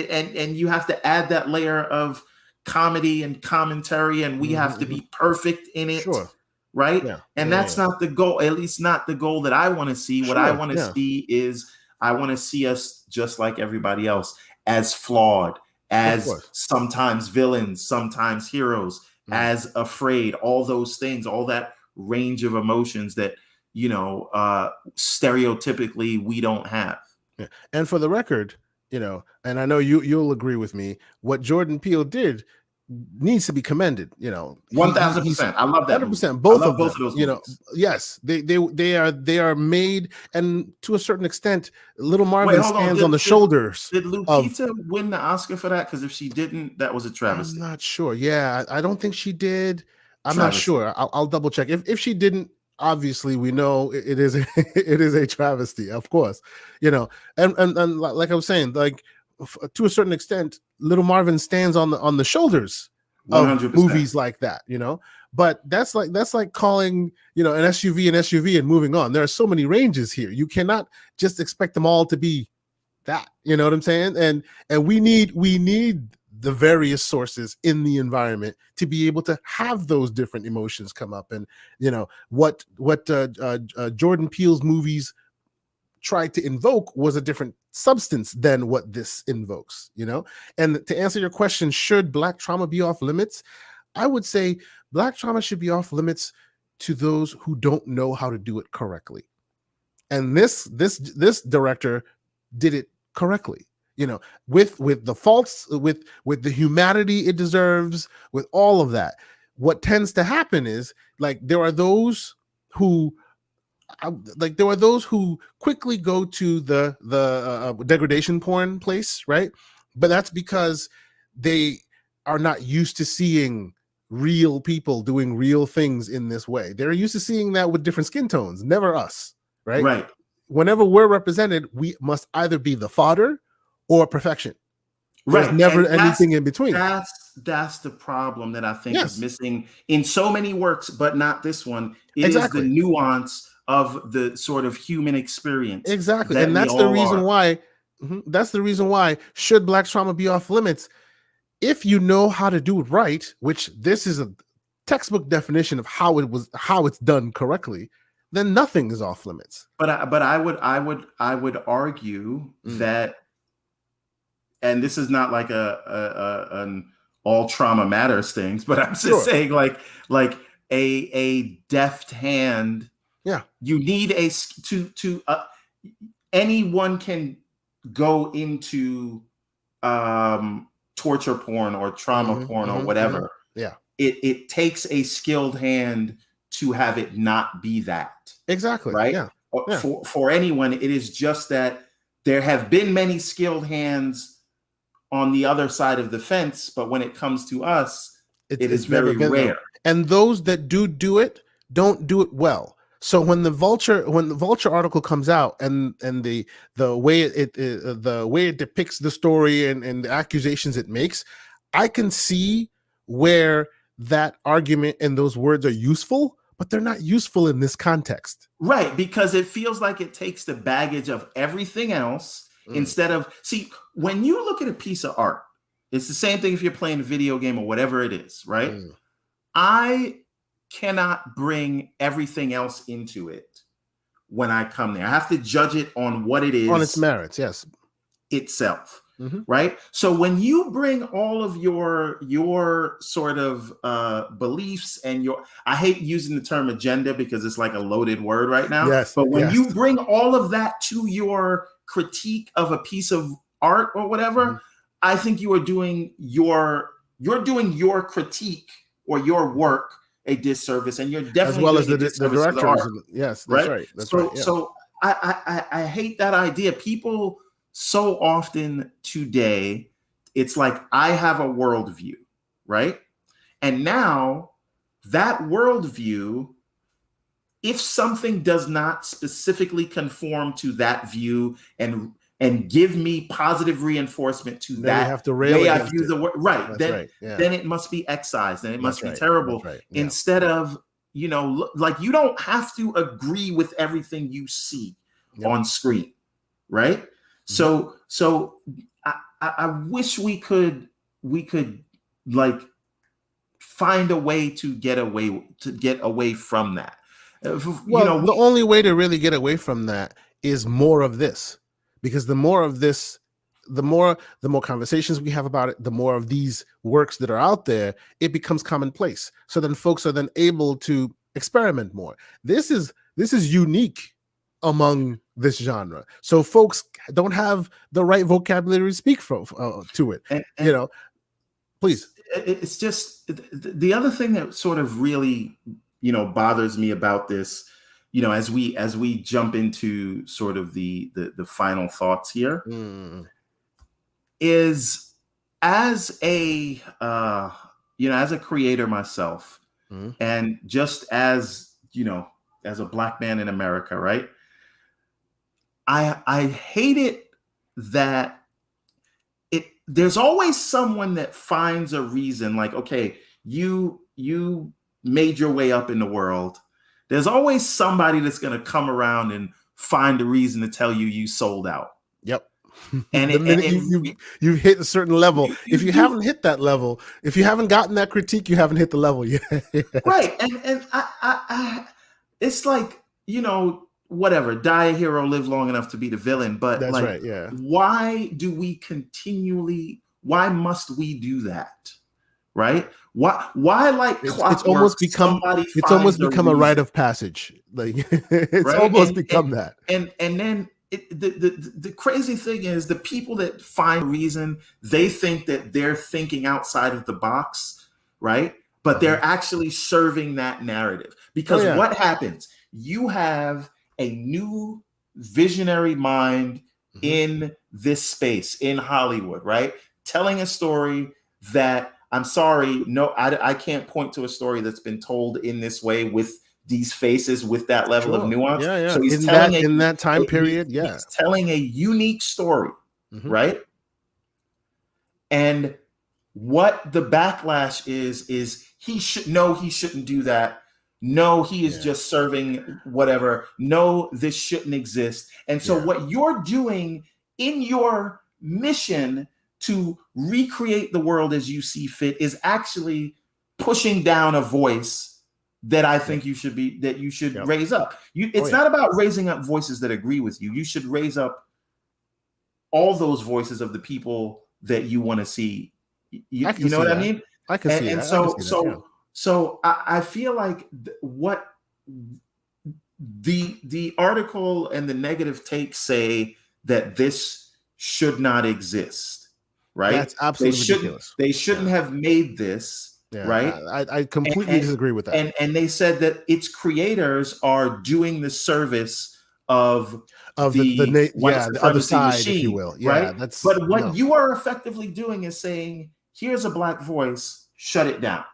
S1: and you have to add that layer of comedy and commentary, and we have to
S2: Mhm.
S1: be perfect in it.
S2: Sure.
S1: Right.
S2: Yeah.
S1: And
S2: Yeah.
S1: that's not the goal, at least not the goal that I want to see. What I
S2: Sure.
S1: want to
S2: Yeah.
S1: see is I want to see us just like everybody else, as flawed,
S2: Of
S1: as
S2: course.
S1: sometimes villains, sometimes heroes,
S2: Mm.
S1: as afraid, all those things, all that range of emotions that, stereotypically we don't have.
S2: Yeah. And for the record, and I know you'll agree with me, what Jordan Peele did needs to be commended. He's
S1: 1000%. I love that movie.
S2: 100%,
S1: I
S2: both
S1: love
S2: of
S1: both
S2: them.
S1: of those movies.
S2: Yes, they are made, and to a certain extent, Little
S1: Wait,
S2: Marvin
S1: hold on.
S2: stands on the shoulders
S1: Did
S2: of.
S1: Lupita win the Oscar for that? Because if she didn't, that was a
S2: I'm
S1: travesty.
S2: not sure. Yeah, I don't think she did. I'm not
S1: Travesty.
S2: sure. I'll double check. If she didn't, obviously we know it is it is a travesty, of course. And like I was saying, like to a certain extent, Little Marvin stands on the shoulders of
S1: 100%.
S2: movies like that. But that's like calling an SUV and moving on. There are so many ranges here. You cannot just expect them all to be that. You know what I'm saying? And we need the various sources in the environment to be able to have those different emotions come up. And what Jordan Peele's movies tried to invoke was a different substance than what this invokes. And to answer your question, should Black trauma be off limits? I would say Black trauma should be off limits to those who don't know how to do it correctly. And this director did it correctly, with the faults, with the humanity it deserves, with all of that. What tends to happen is, like, there are those who quickly go to the degradation porn place, right? But that's because they are not used to seeing real people doing real things in this way. They're used to seeing that with different skin tones, never us, right?
S1: Right.
S2: Whenever we're represented, we must either be the fodder or perfection. There's
S1: Right.
S2: never
S1: And
S2: anything in between.
S1: That's the problem that I think
S2: Yes.
S1: is missing in so many works, but not this one. It is
S2: Exactly.
S1: the nuance of the sort of human experience.
S2: Exactly.
S1: that
S2: And
S1: we
S2: that's the
S1: all
S2: reason
S1: are.
S2: why. That's the reason why should Black trauma be off limits? If you know how to do it right, which this is a textbook definition of how it's done correctly, then nothing is off limits.
S1: But I would argue that, and this is not like an all trauma matters things, but I'm just saying, like a deft hand.
S2: Yeah.
S1: You need to anyone can go into torture porn or trauma porn or whatever.
S2: Yeah.
S1: It takes a skilled hand to have it not be that.
S2: Exactly.
S1: Right.
S2: Yeah.
S1: For anyone, it is just that there have been many skilled hands on the other side of the fence, but when it comes to us, it is very rare.
S2: And those that do it don't do it well. So when the Vulture article comes out, and the way it depicts the story and the accusations it makes, I can see where that argument and those words are useful, but they're not useful in this context.
S1: Right, because it feels like it takes the baggage of everything else instead of, see, when you look at a piece of art, it's the same thing if you're playing a video game or whatever it is, right? I cannot bring everything else into it when I come there. I have to judge it on what it is.
S2: On its merits, yes.
S1: Itself. Right. So when you bring all of your sort of beliefs and I hate using the term agenda because it's like a loaded word right now.
S2: Yes.
S1: But when you bring all of that to your critique of a piece of art or whatever, I think you are doing your critique or your work a disservice, and you're
S2: As
S1: definitely
S2: well as
S1: doing a
S2: the
S1: disservice to the
S2: directors.
S1: art,
S2: And yes, that's
S1: right?
S2: right. That's right.
S1: So
S2: Yeah.
S1: I hate that idea. People so often today, it's like I have a worldview, right? And now that worldview, if something does not specifically conform to that view and give me positive reinforcement to
S2: Then you
S1: that
S2: have to rail
S1: way I
S2: against
S1: view
S2: it.
S1: the world, right?
S2: That's right. Yeah.
S1: Then it must be excised and it
S2: That's
S1: must be
S2: right. That's
S1: terrible.
S2: right. Yeah.
S1: Instead of, like, you don't have to agree with everything you see
S2: Yep.
S1: on screen, right?
S2: Mhm.
S1: So I wish we could like find a way to get away from that.
S2: Well, the
S1: We
S2: only way to really get away from that is more of this, because the more of this, the more conversations we have about it, the more of these works that are out there, it becomes commonplace. So then folks are then able to experiment more. This is unique among this genre. So folks don't have the right vocabulary to speak to it.
S1: and,
S2: You
S1: and
S2: know, please.
S1: it's just the other thing that sort of really bothers me about this, as we jump into sort of the final thoughts here,
S2: Mm,
S1: is as a as a creator myself,
S2: mm,
S1: and just as a black man in America, right? I hate it that there's always someone that finds a reason, like, okay, you made your way up in the world. There's always somebody that's going to come around and find a reason to tell you sold out.
S2: yep.
S1: And
S2: The minute you've hit a certain level, if
S1: you
S2: you
S1: do,
S2: haven't hit that level, if you haven't gotten that critique, you haven't hit the level yet.
S1: right. And it's like, whatever, die a hero, live long enough to be the villain. But
S2: That's
S1: like,
S2: right. Yeah.
S1: why must we do that? Right? Why like
S2: It's
S1: clockwork,
S2: almost become
S1: somebody
S2: it's almost
S1: finds a
S2: become a rite
S1: reason,
S2: of passage. Like it's
S1: right?
S2: almost become that.
S1: And then the crazy thing is, the people that find a reason, they think that they're thinking outside of the box, right? But
S2: Mhm.
S1: they're actually serving that narrative.
S2: Oh
S1: Because
S2: yeah.
S1: what happens? You have a new visionary mind
S2: Mhm.
S1: in this space in Hollywood, right? Telling a story that, I'm sorry, no, I can't point to a story that's been told in this way, with these faces, with that level of
S2: Sure.
S1: nuance.
S2: Yeah, yeah.
S1: So he's
S2: In
S1: telling
S2: that time period, yeah.
S1: he's telling a unique story,
S2: Mhm.
S1: right? And what the backlash is he shouldn't do that. No, he is
S2: Yeah.
S1: just serving whatever. No, this shouldn't exist. And so
S2: Yeah.
S1: what you're doing in your mission to recreate the world as you see fit is actually pushing down a voice that I
S2: Yep.
S1: think you should
S2: Yep.
S1: raise up.
S2: Oh
S1: It's
S2: yeah.
S1: not about raising up voices that agree with you. You should raise up all those voices of the people that you want to see.
S2: I can
S1: You know
S2: see
S1: what I
S2: that.
S1: mean?
S2: I can
S1: And,
S2: see
S1: and
S2: that. I can
S1: so
S2: see that. Yeah.
S1: so I feel like what the article and the negative takes say, that this should not exist, right?
S2: That's absolutely ridiculous.
S1: They
S2: Yeah.
S1: shouldn't have made this,
S2: Yeah.
S1: right?
S2: I completely
S1: And
S2: disagree with that.
S1: and they said that its creators are doing the service of
S2: Of
S1: the white
S2: the other
S1: supremacy
S2: side, if you
S1: machine,
S2: will. Yeah,
S1: right?
S2: that's
S1: But what
S2: no.
S1: you are effectively doing is saying, here's a black voice, shut it down.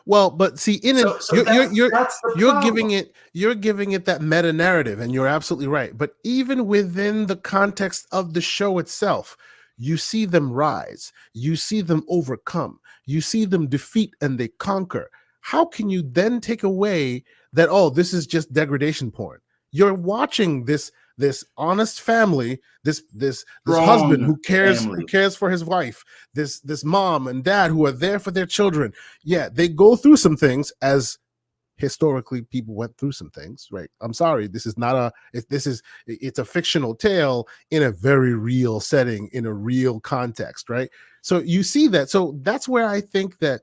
S2: Well, but see, in it,
S1: So that's the
S2: you're
S1: problem.
S2: giving it that meta narrative, and you're absolutely right. But even within the context of the show itself, you see them rise, you see them overcome, you see them defeat, and they conquer. How can you then take away that? Oh, this is just degradation porn. You're watching this honest family, this husband
S1: Strong
S2: who
S1: family.
S2: cares for his wife, this mom and dad who are there for their children. Yeah, they go through some things, as historically people went through some things, right? I'm sorry, this is not it's a fictional tale in a very real setting, in a real context, right? So you see that. So that's where I think that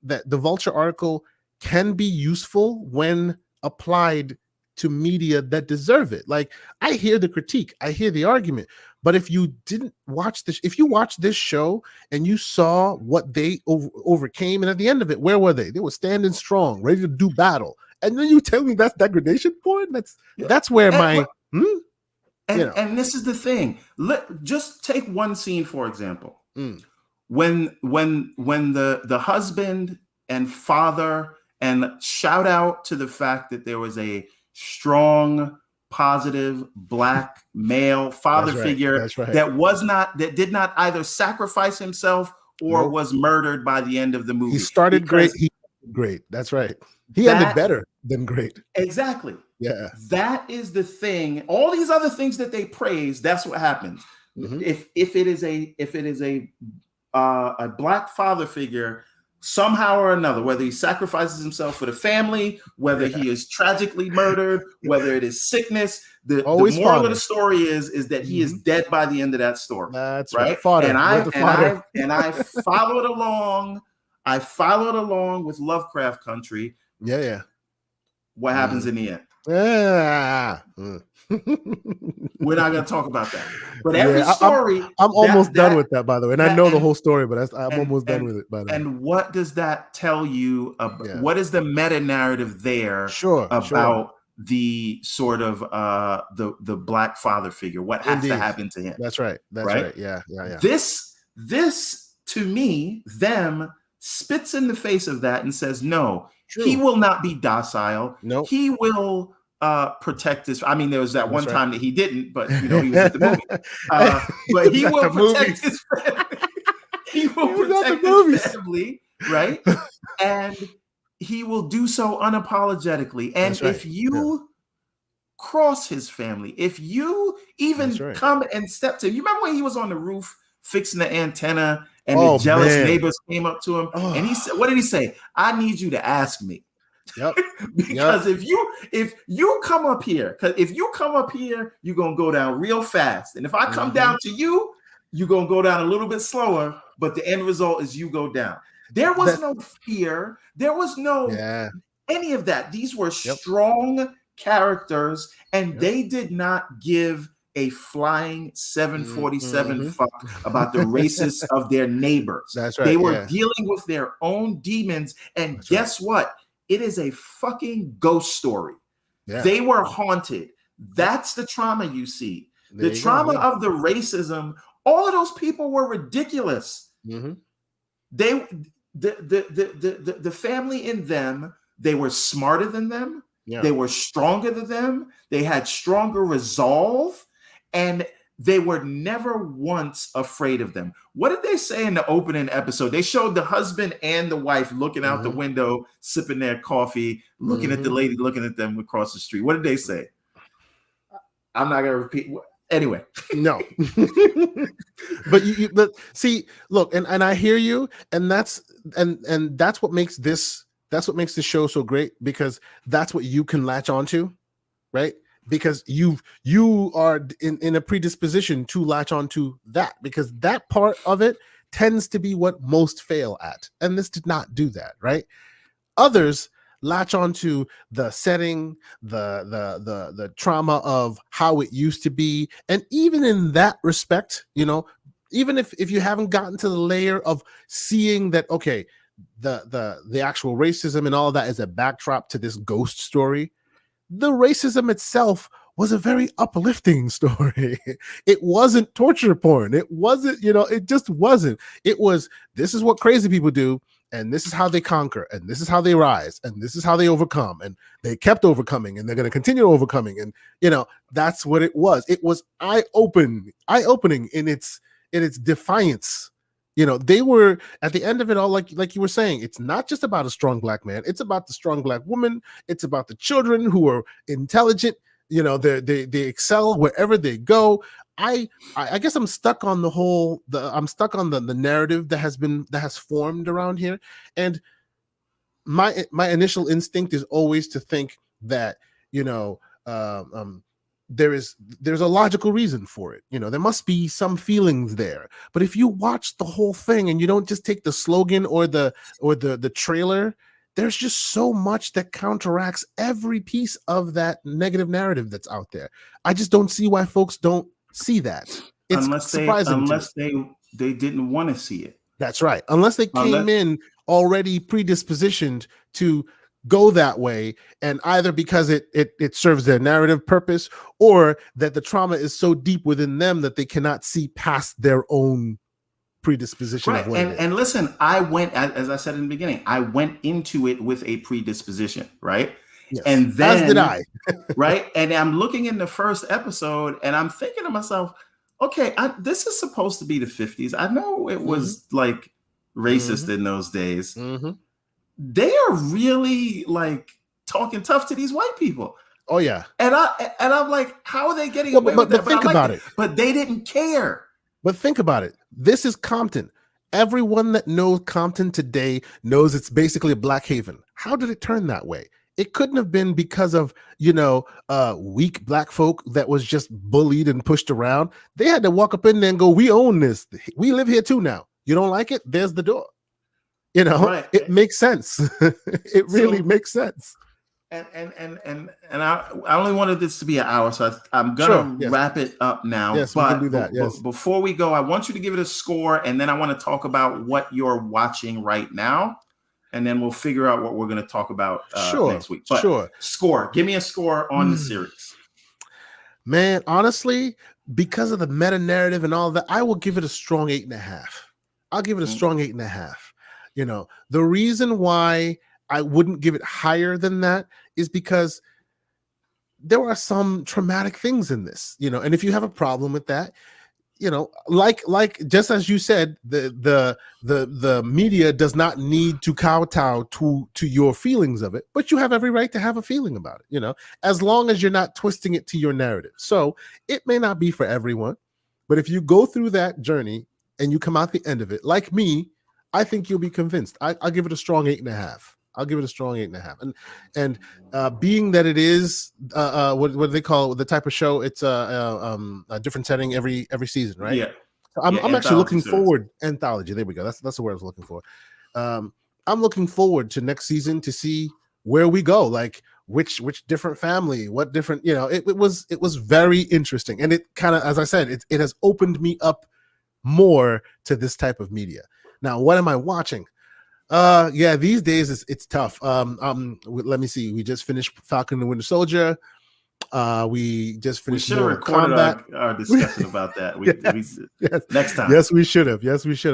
S2: the Vulture article can be useful when applied to media that deserve it. Like, I hear the critique, I hear the argument, But if you didn't watch this, if you watched this show and you saw what they overcame, and at the end of it, where were they? They were standing strong, ready to do battle. And then you tell me that's degradation porn? That's where my
S1: and this is the thing. Just take one scene for example. When the husband and father, and shout out to the fact that there was a strong, positive black male father figure that did not either sacrifice himself or was murdered by the end of the movie.
S2: He started great. He ended great. That's right. He ended better than great.
S1: Exactly.
S2: Yeah.
S1: That is the thing. All these other things that they praise, that's what happens. If it is a black father figure, somehow or another, whether he sacrifices himself for the family, whether he is tragically murdered, whether it is sickness, the moral of the story is that he is dead by the end of that story.
S2: That's
S1: right. And I followed along. I followed along with Lovecraft Country.
S2: Yeah.
S1: What happens in the end?
S2: Yeah.
S1: We're not going to talk about that. But every story,
S2: I'm almost done with that, by the way. And I know the whole story, but I'm almost done with it, by the way.
S1: And what does that tell you? What is the meta narrative there about the sort of the black father figure? What has to happen to him?
S2: That's right. That's right. Yeah.
S1: This to me, them spits in the face of that and says, no, he will not be docile.
S2: No,
S1: he will protect his. I mean, there was that one time that he didn't, but he was at the movie. But he will protect his family. He will protect his family, right? And he will do so unapologetically. And if you cross his family, if you even come and step to him, you remember when he was on the roof fixing the antenna and the jealous neighbors came up to him and he said, what did he say? I need you to ask me.
S2: Yep.
S1: Because if you come up here, you're gonna go down real fast. And if I come down to you, you're gonna go down a little bit slower, but the end result is you go down. There was no fear, there was no any of that. These were strong characters, and they did not give a flying 747 fuck about the races of their neighbors.
S2: That's right.
S1: They were dealing with their own demons, and guess what? It is a fucking ghost story. They were haunted. That's the trauma you see. The trauma of the racism. All of those people were ridiculous. They, the family in them, they were smarter than them. They were stronger than them. They had stronger resolve, and they were never once afraid of them. What did they say in the opening episode? They showed the husband and the wife looking out the window, sipping their coffee, looking at the lady, looking at them across the street. What did they say? I'm not going to repeat. Anyway.
S2: No. but see, look, and I hear you, and that's what makes this, that's what makes the show so great, because that's what you can latch onto, right? Because you are in a predisposition to latch onto that, because that part of it tends to be what most fail at, and this did not do that, right? Others latch onto the setting, the trauma of how it used to be, and even in that respect, even if you haven't gotten to the layer of seeing that, okay, the actual racism and all of that is a backdrop to this ghost story. The racism itself was a very uplifting story. It wasn't torture porn. It wasn't, it just wasn't. It was, this is what crazy people do, and this is how they conquer, and this is how they rise, and this is how they overcome, and they kept overcoming, and they're going to continue overcoming, and that's what it was. It was eye-opening in its defiance. They were at the end of it all, like you were saying, it's not just about a strong black man. It's about the strong black woman. It's about the children who are intelligent. They excel wherever they go. I guess I'm stuck on the narrative that has formed around here. And my initial instinct is always to think that, there's a logical reason for it. There must be some feelings there. But if you watch the whole thing and you don't just take the slogan or the trailer, there's just so much that counteracts every piece of that negative narrative that's out there. I just don't see why folks don't see that. It's surprising to me.
S1: unless they didn't want to see it.
S2: That's right. Unless they came in already predispositioned to go that way, and either because it serves their narrative purpose, or that the trauma is so deep within them that they cannot see past their own predisposition
S1: Right.
S2: of what it is.
S1: And listen, I went, as I said in the beginning, I went into it with a predisposition, right?
S2: Yes.
S1: And
S2: As did
S1: then
S2: I.
S1: right. And I'm looking in the first episode and I'm thinking to myself, okay, this is supposed to be the 50s. I know it was like racist in those days. They are really like talking tough to these white people.
S2: Oh yeah.
S1: And I'm like, how are they getting away with that?
S2: But think about it.
S1: But they didn't care.
S2: But think about it. This is Compton. Everyone that knows Compton today knows it's basically a black haven. How did it turn that way? It couldn't have been because of, weak black folk that was just bullied and pushed around. They had to walk up in there and go, we own this. We live here too now. You don't like it? There's the door.
S1: Right.
S2: It makes sense. It really makes sense.
S1: And I only wanted this to be an hour, so I'm gonna wrap it up now.
S2: Yes,
S1: but
S2: we can do that. Yes.
S1: Before we go, I want you to give it a score, and then I want to talk about what you're watching right now, and then we'll figure out what we're going to talk about next week. But score. Give me a score on the series.
S2: Man, honestly, because of the meta narrative and all that, I will give it a strong 8.5. I'll give it a strong 8.5. The reason why I wouldn't give it higher than that is because there are some traumatic things in this, and if you have a problem with that, like just as you said, the media does not need to kowtow to your feelings of it, but you have every right to have a feeling about it, as long as you're not twisting it to your narrative. So it may not be for everyone, but if you go through that journey and you come out the end of it, like me, I think you'll be convinced. I'll give it a strong 8.5. I'll give it a strong 8.5. And being that it is what do they call it, the type of show? It's a different setting every season, right?
S1: Yeah.
S2: So I'm actually looking forward. Anthology. There we go. That's the word I was looking for. I'm looking forward to next season to see where we go. Like which different family, what different. It was very interesting, and it kind of, as I said, it has opened me up more to this type of media. Now, what am I watching? These days it's tough. Let me see. We just finished Falcon and the Winter Soldier. We just finished.
S1: We should have recorded our discussion about that.
S2: Yes.
S1: Next time.
S2: Yes, we should have.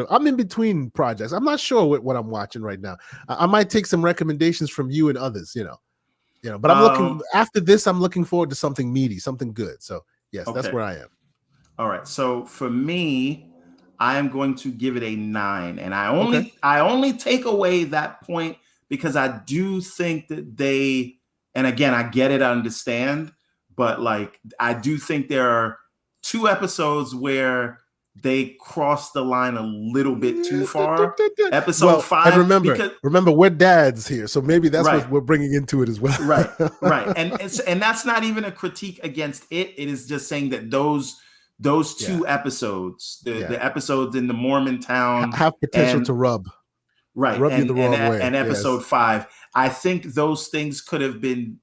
S2: I'm in between projects. I'm not sure what I'm watching right now. I might take some recommendations from you and others. But I'm looking after this. I'm looking forward to something meaty, something good. So yes, That's where I am.
S1: All right. So for me, I am going to give it a 9, and I only take away that point because I do think that they, and again, I get it, I understand, but like I do think there are 2 episodes where they cross the line a little bit too far. Episode 5.
S2: And remember, we're dads here, so maybe that's what we're bringing into it as well.
S1: Right. And that's not even a critique against it. It is just saying that those 2 episodes, the episodes in the Mormon town,
S2: have potential to rub you the wrong way.
S1: And episode 5, I think those things could have been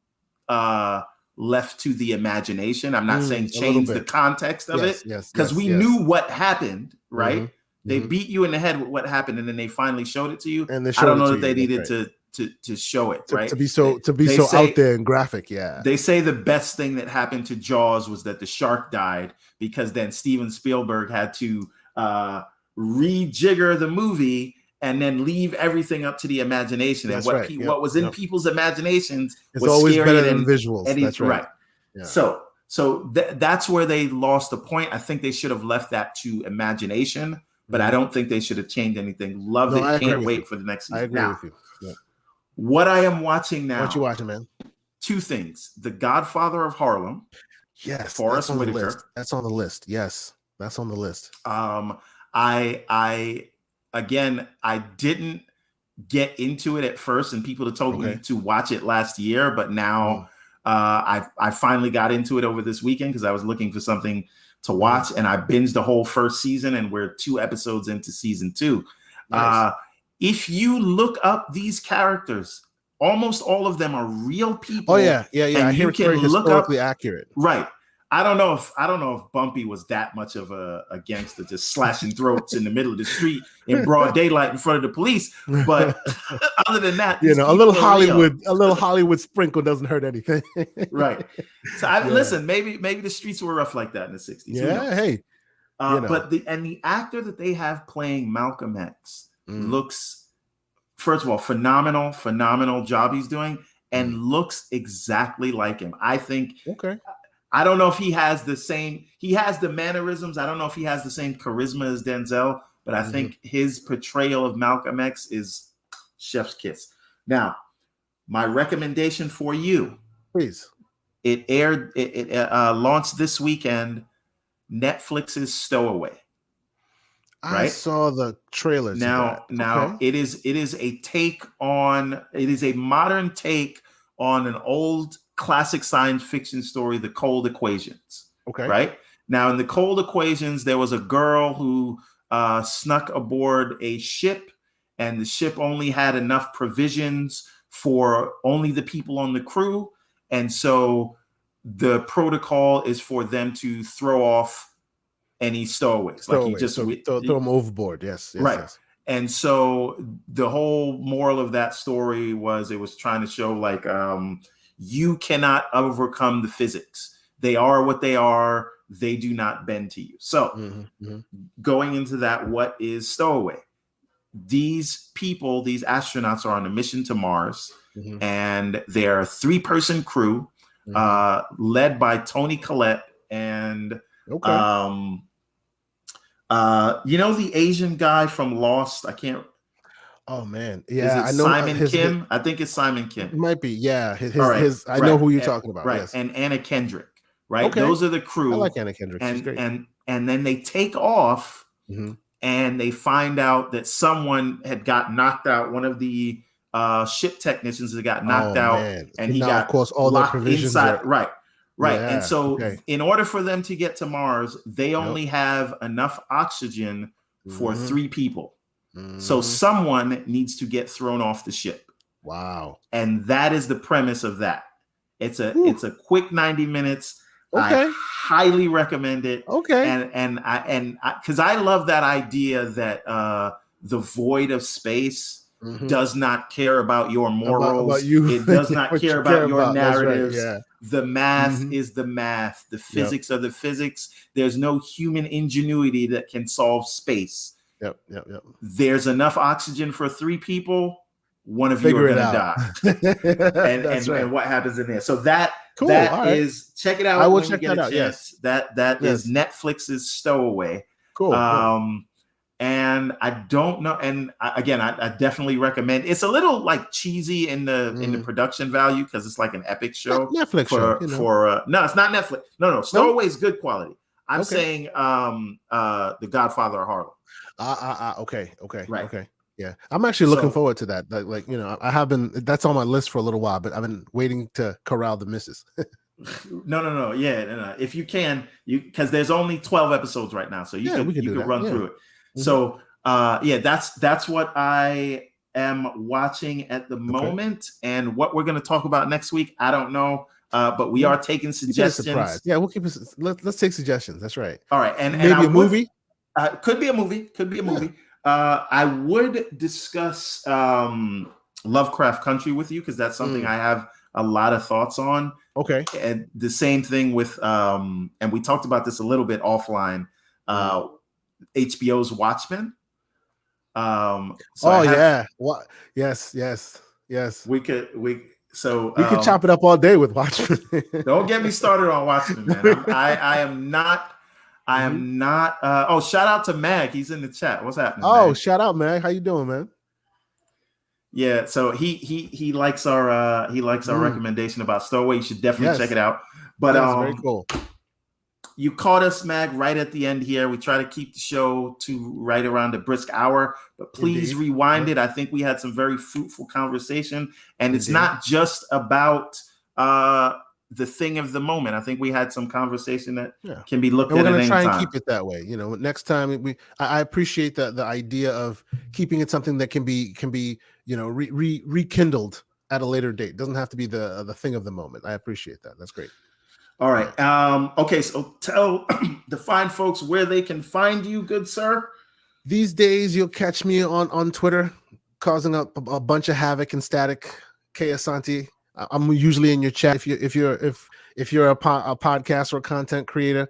S1: left to the imagination. I'm not saying change the context of it, because we knew what happened, right? They beat you in the head with what happened, and then they finally showed it to you.
S2: And
S1: I don't know that they needed to show it, right?
S2: To be so out there and graphic. Yeah.
S1: They say the best thing that happened to Jaws was that the shark died, because then Steven Spielberg had to rejigger the movie and then leave everything up to the imagination. And what was in people's imaginations was
S2: always better
S1: than
S2: visuals.
S1: That's right. Yeah. So that's where they lost the point. I think they should have left that to imagination, but I don't think they should have changed anything. Loved it. Can't wait for the next season.
S2: I agree with you. Yeah.
S1: What I am watching now.
S2: What you watching, man?
S1: 2 things. The Godfather of Harlem.
S2: Yes.
S1: Forrest Whitaker.
S2: That's on the list. Yes. That's on the list.
S1: I didn't get into it at first, and people had told me to watch it last year, but now I finally got into it over this weekend because I was looking for something to watch, and I binged the whole first season, and we're 2 episodes into season 2. Nice. If you look up these characters, almost all of them are real people.
S2: Oh yeah. I hear it's very historically accurate.
S1: Right. I don't know if Bumpy was that much of a gangster, just slashing throats in the middle of the street in broad daylight in front of the police. But other than that, these people are real.
S2: A little Hollywood sprinkle doesn't hurt anything.
S1: Right. So listen, maybe the streets were rough like that in the 60s. Who knows?
S2: Hey,
S1: But the actor that they have playing Malcolm X looks, first of all, phenomenal job he's doing, and looks exactly like him. I think.
S2: Okay.
S1: I don't know if he has the mannerisms. I don't know if he has the same charisma as Denzel, but I think his portrayal of Malcolm X is chef's kiss. Now, my recommendation for you,
S2: please.
S1: It launched this weekend, Netflix's Stowaway.
S2: Right? I saw the trailer.
S1: Now it is a modern take on an old classic science fiction story, The Cold Equations.
S2: Okay.
S1: Right? Now, in The Cold Equations, there was a girl who snuck aboard a ship, and the ship only had enough provisions for only the people on the crew. And so the protocol is for them to throw off any stowaways. Like you just
S2: throw them overboard. Yes.
S1: Right.
S2: Yes.
S1: And so the whole moral of that story was it was trying to show like, you cannot overcome the physics. They are what they are. They do not bend to you. So going into that, what is Stowaway? These people, these astronauts are on a mission to Mars, and they're a 3-person crew led by Toni Collette and the Asian guy from Lost. I can't.
S2: Oh man, yeah,
S1: I know Simon Kim. I think it's Simon Kim.
S2: It might be, yeah. I know who you're talking about.
S1: Right,
S2: yes.
S1: And Anna Kendrick. Right, those are the crew.
S2: I like Anna Kendrick. She's great.
S1: And then they take off, and they find out that someone had got knocked out. One of the ship technicians that got knocked out, and he got, of course, all locked inside. Right. Yeah, and so in order for them to get to Mars, they only have enough oxygen for 3 people. So someone needs to get thrown off the ship.
S2: Wow.
S1: And that is the premise of that. It's a quick 90 minutes. I highly recommend it. And because I love that idea that the void of space does not care about your morals. About you. It does not care about your narratives. Right, the math is the math. The physics are the physics. There's no human ingenuity that can solve space.
S2: Yep.
S1: There's enough oxygen for 3 people. One of you are going to die. And what happens in there? So that is, check it out.
S2: I will check that out. Yes.
S1: That is Netflix's Stowaway.
S2: Cool.
S1: And I don't know. And I definitely recommend. It's a little like cheesy in the production value because it's like an epic show.
S2: Netflix show.
S1: No, it's not Netflix. No. Stowaway is good quality. I'm saying The Godfather of Harlem.
S2: Okay.
S1: Right.
S2: Okay. Yeah, I'm actually looking forward to that. Like, I have been. That's on my list for a little while, but I've been waiting to corral the missus.
S1: No. Yeah, no. If you can, because there's only 12 episodes right now, so you can run through it. So, that's what I am watching at the moment, and what we're going to talk about next week, I don't know. But we are taking suggestions.
S2: Yeah, we'll keep it. Let's take suggestions. That's right.
S1: All right, and
S2: maybe a movie.
S1: Could be a movie. I would discuss Lovecraft Country with you because that's something I have a lot of thoughts on.
S2: Okay.
S1: And the same thing with and we talked about this a little bit offline. HBO's Watchmen.
S2: What? Yes.
S1: We could
S2: chop it up all day with Watchmen.
S1: Don't get me started on Watchmen, man. I am not. Shout out to Mag. He's in the chat. What's happening? Mag?
S2: Shout out, Mag. How you doing, man?
S1: Yeah, so he likes our recommendation about Stowaway. You should definitely check it out. But
S2: very cool.
S1: You caught us, Mag, right at the end here. We try to keep the show to right around a brisk hour, but please rewind it. I think we had some very fruitful conversation, and it's not just about the thing of the moment. I think we had some conversation that can be looked at. We're going to try and
S2: keep it that way. Next time I appreciate the idea of keeping it something that can be rekindled at a later date. It doesn't have to be the thing of the moment. I appreciate that. That's great.
S1: All right. Okay. So tell the fine folks where they can find you, good sir.
S2: These days, you'll catch me on Twitter, causing up a bunch of havoc and static. K Asante. I'm usually in your chat if you're a podcast or content creator.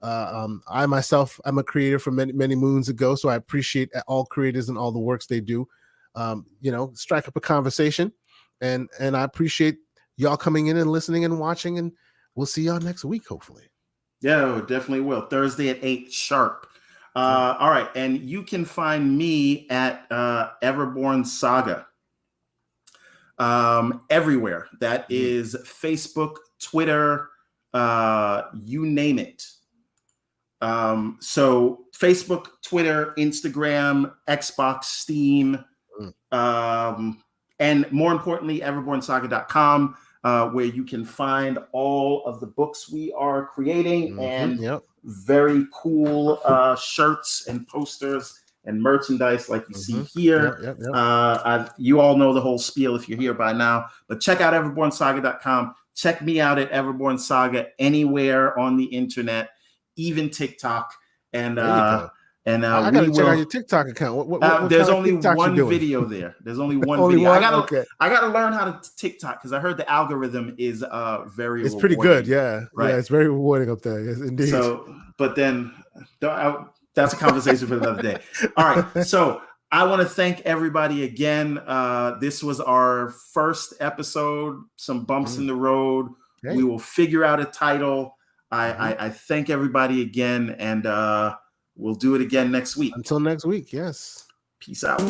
S2: I myself, I'm a creator from many moons ago, so I appreciate all creators and all the works they do. Strike up a conversation, and I appreciate y'all coming in and listening and watching, and we'll see y'all next week, hopefully.
S1: Yeah, definitely will. Thursday at 8 sharp. All right. And you can find me at Everborn Saga everywhere. That is Facebook, Twitter, you name it. So Facebook, Twitter, Instagram, Xbox, Steam, and more importantly, everbornsaga.com, where you can find all of the books we are creating and very cool shirts and posters and merchandise like you see here. You all know the whole spiel if you're here by now, but check out everbornsaga.com. Check me out at Everborn Saga anywhere on the internet, even TikTok. And
S2: I gotta check out your TikTok account. What
S1: there's only one video there. There's only one video.
S2: One?
S1: I gotta learn how to TikTok because I heard the algorithm is very.
S2: It's pretty good. Yeah, right. Yeah, it's very rewarding up there. Yes, indeed.
S1: So, but then that's a conversation for another day. All right. So I want to thank everybody again. This was our first episode. Some bumps in the road. Okay. We will figure out a title. I thank everybody again, and we'll do it again next week.
S2: Until next week, yes.
S1: Peace out.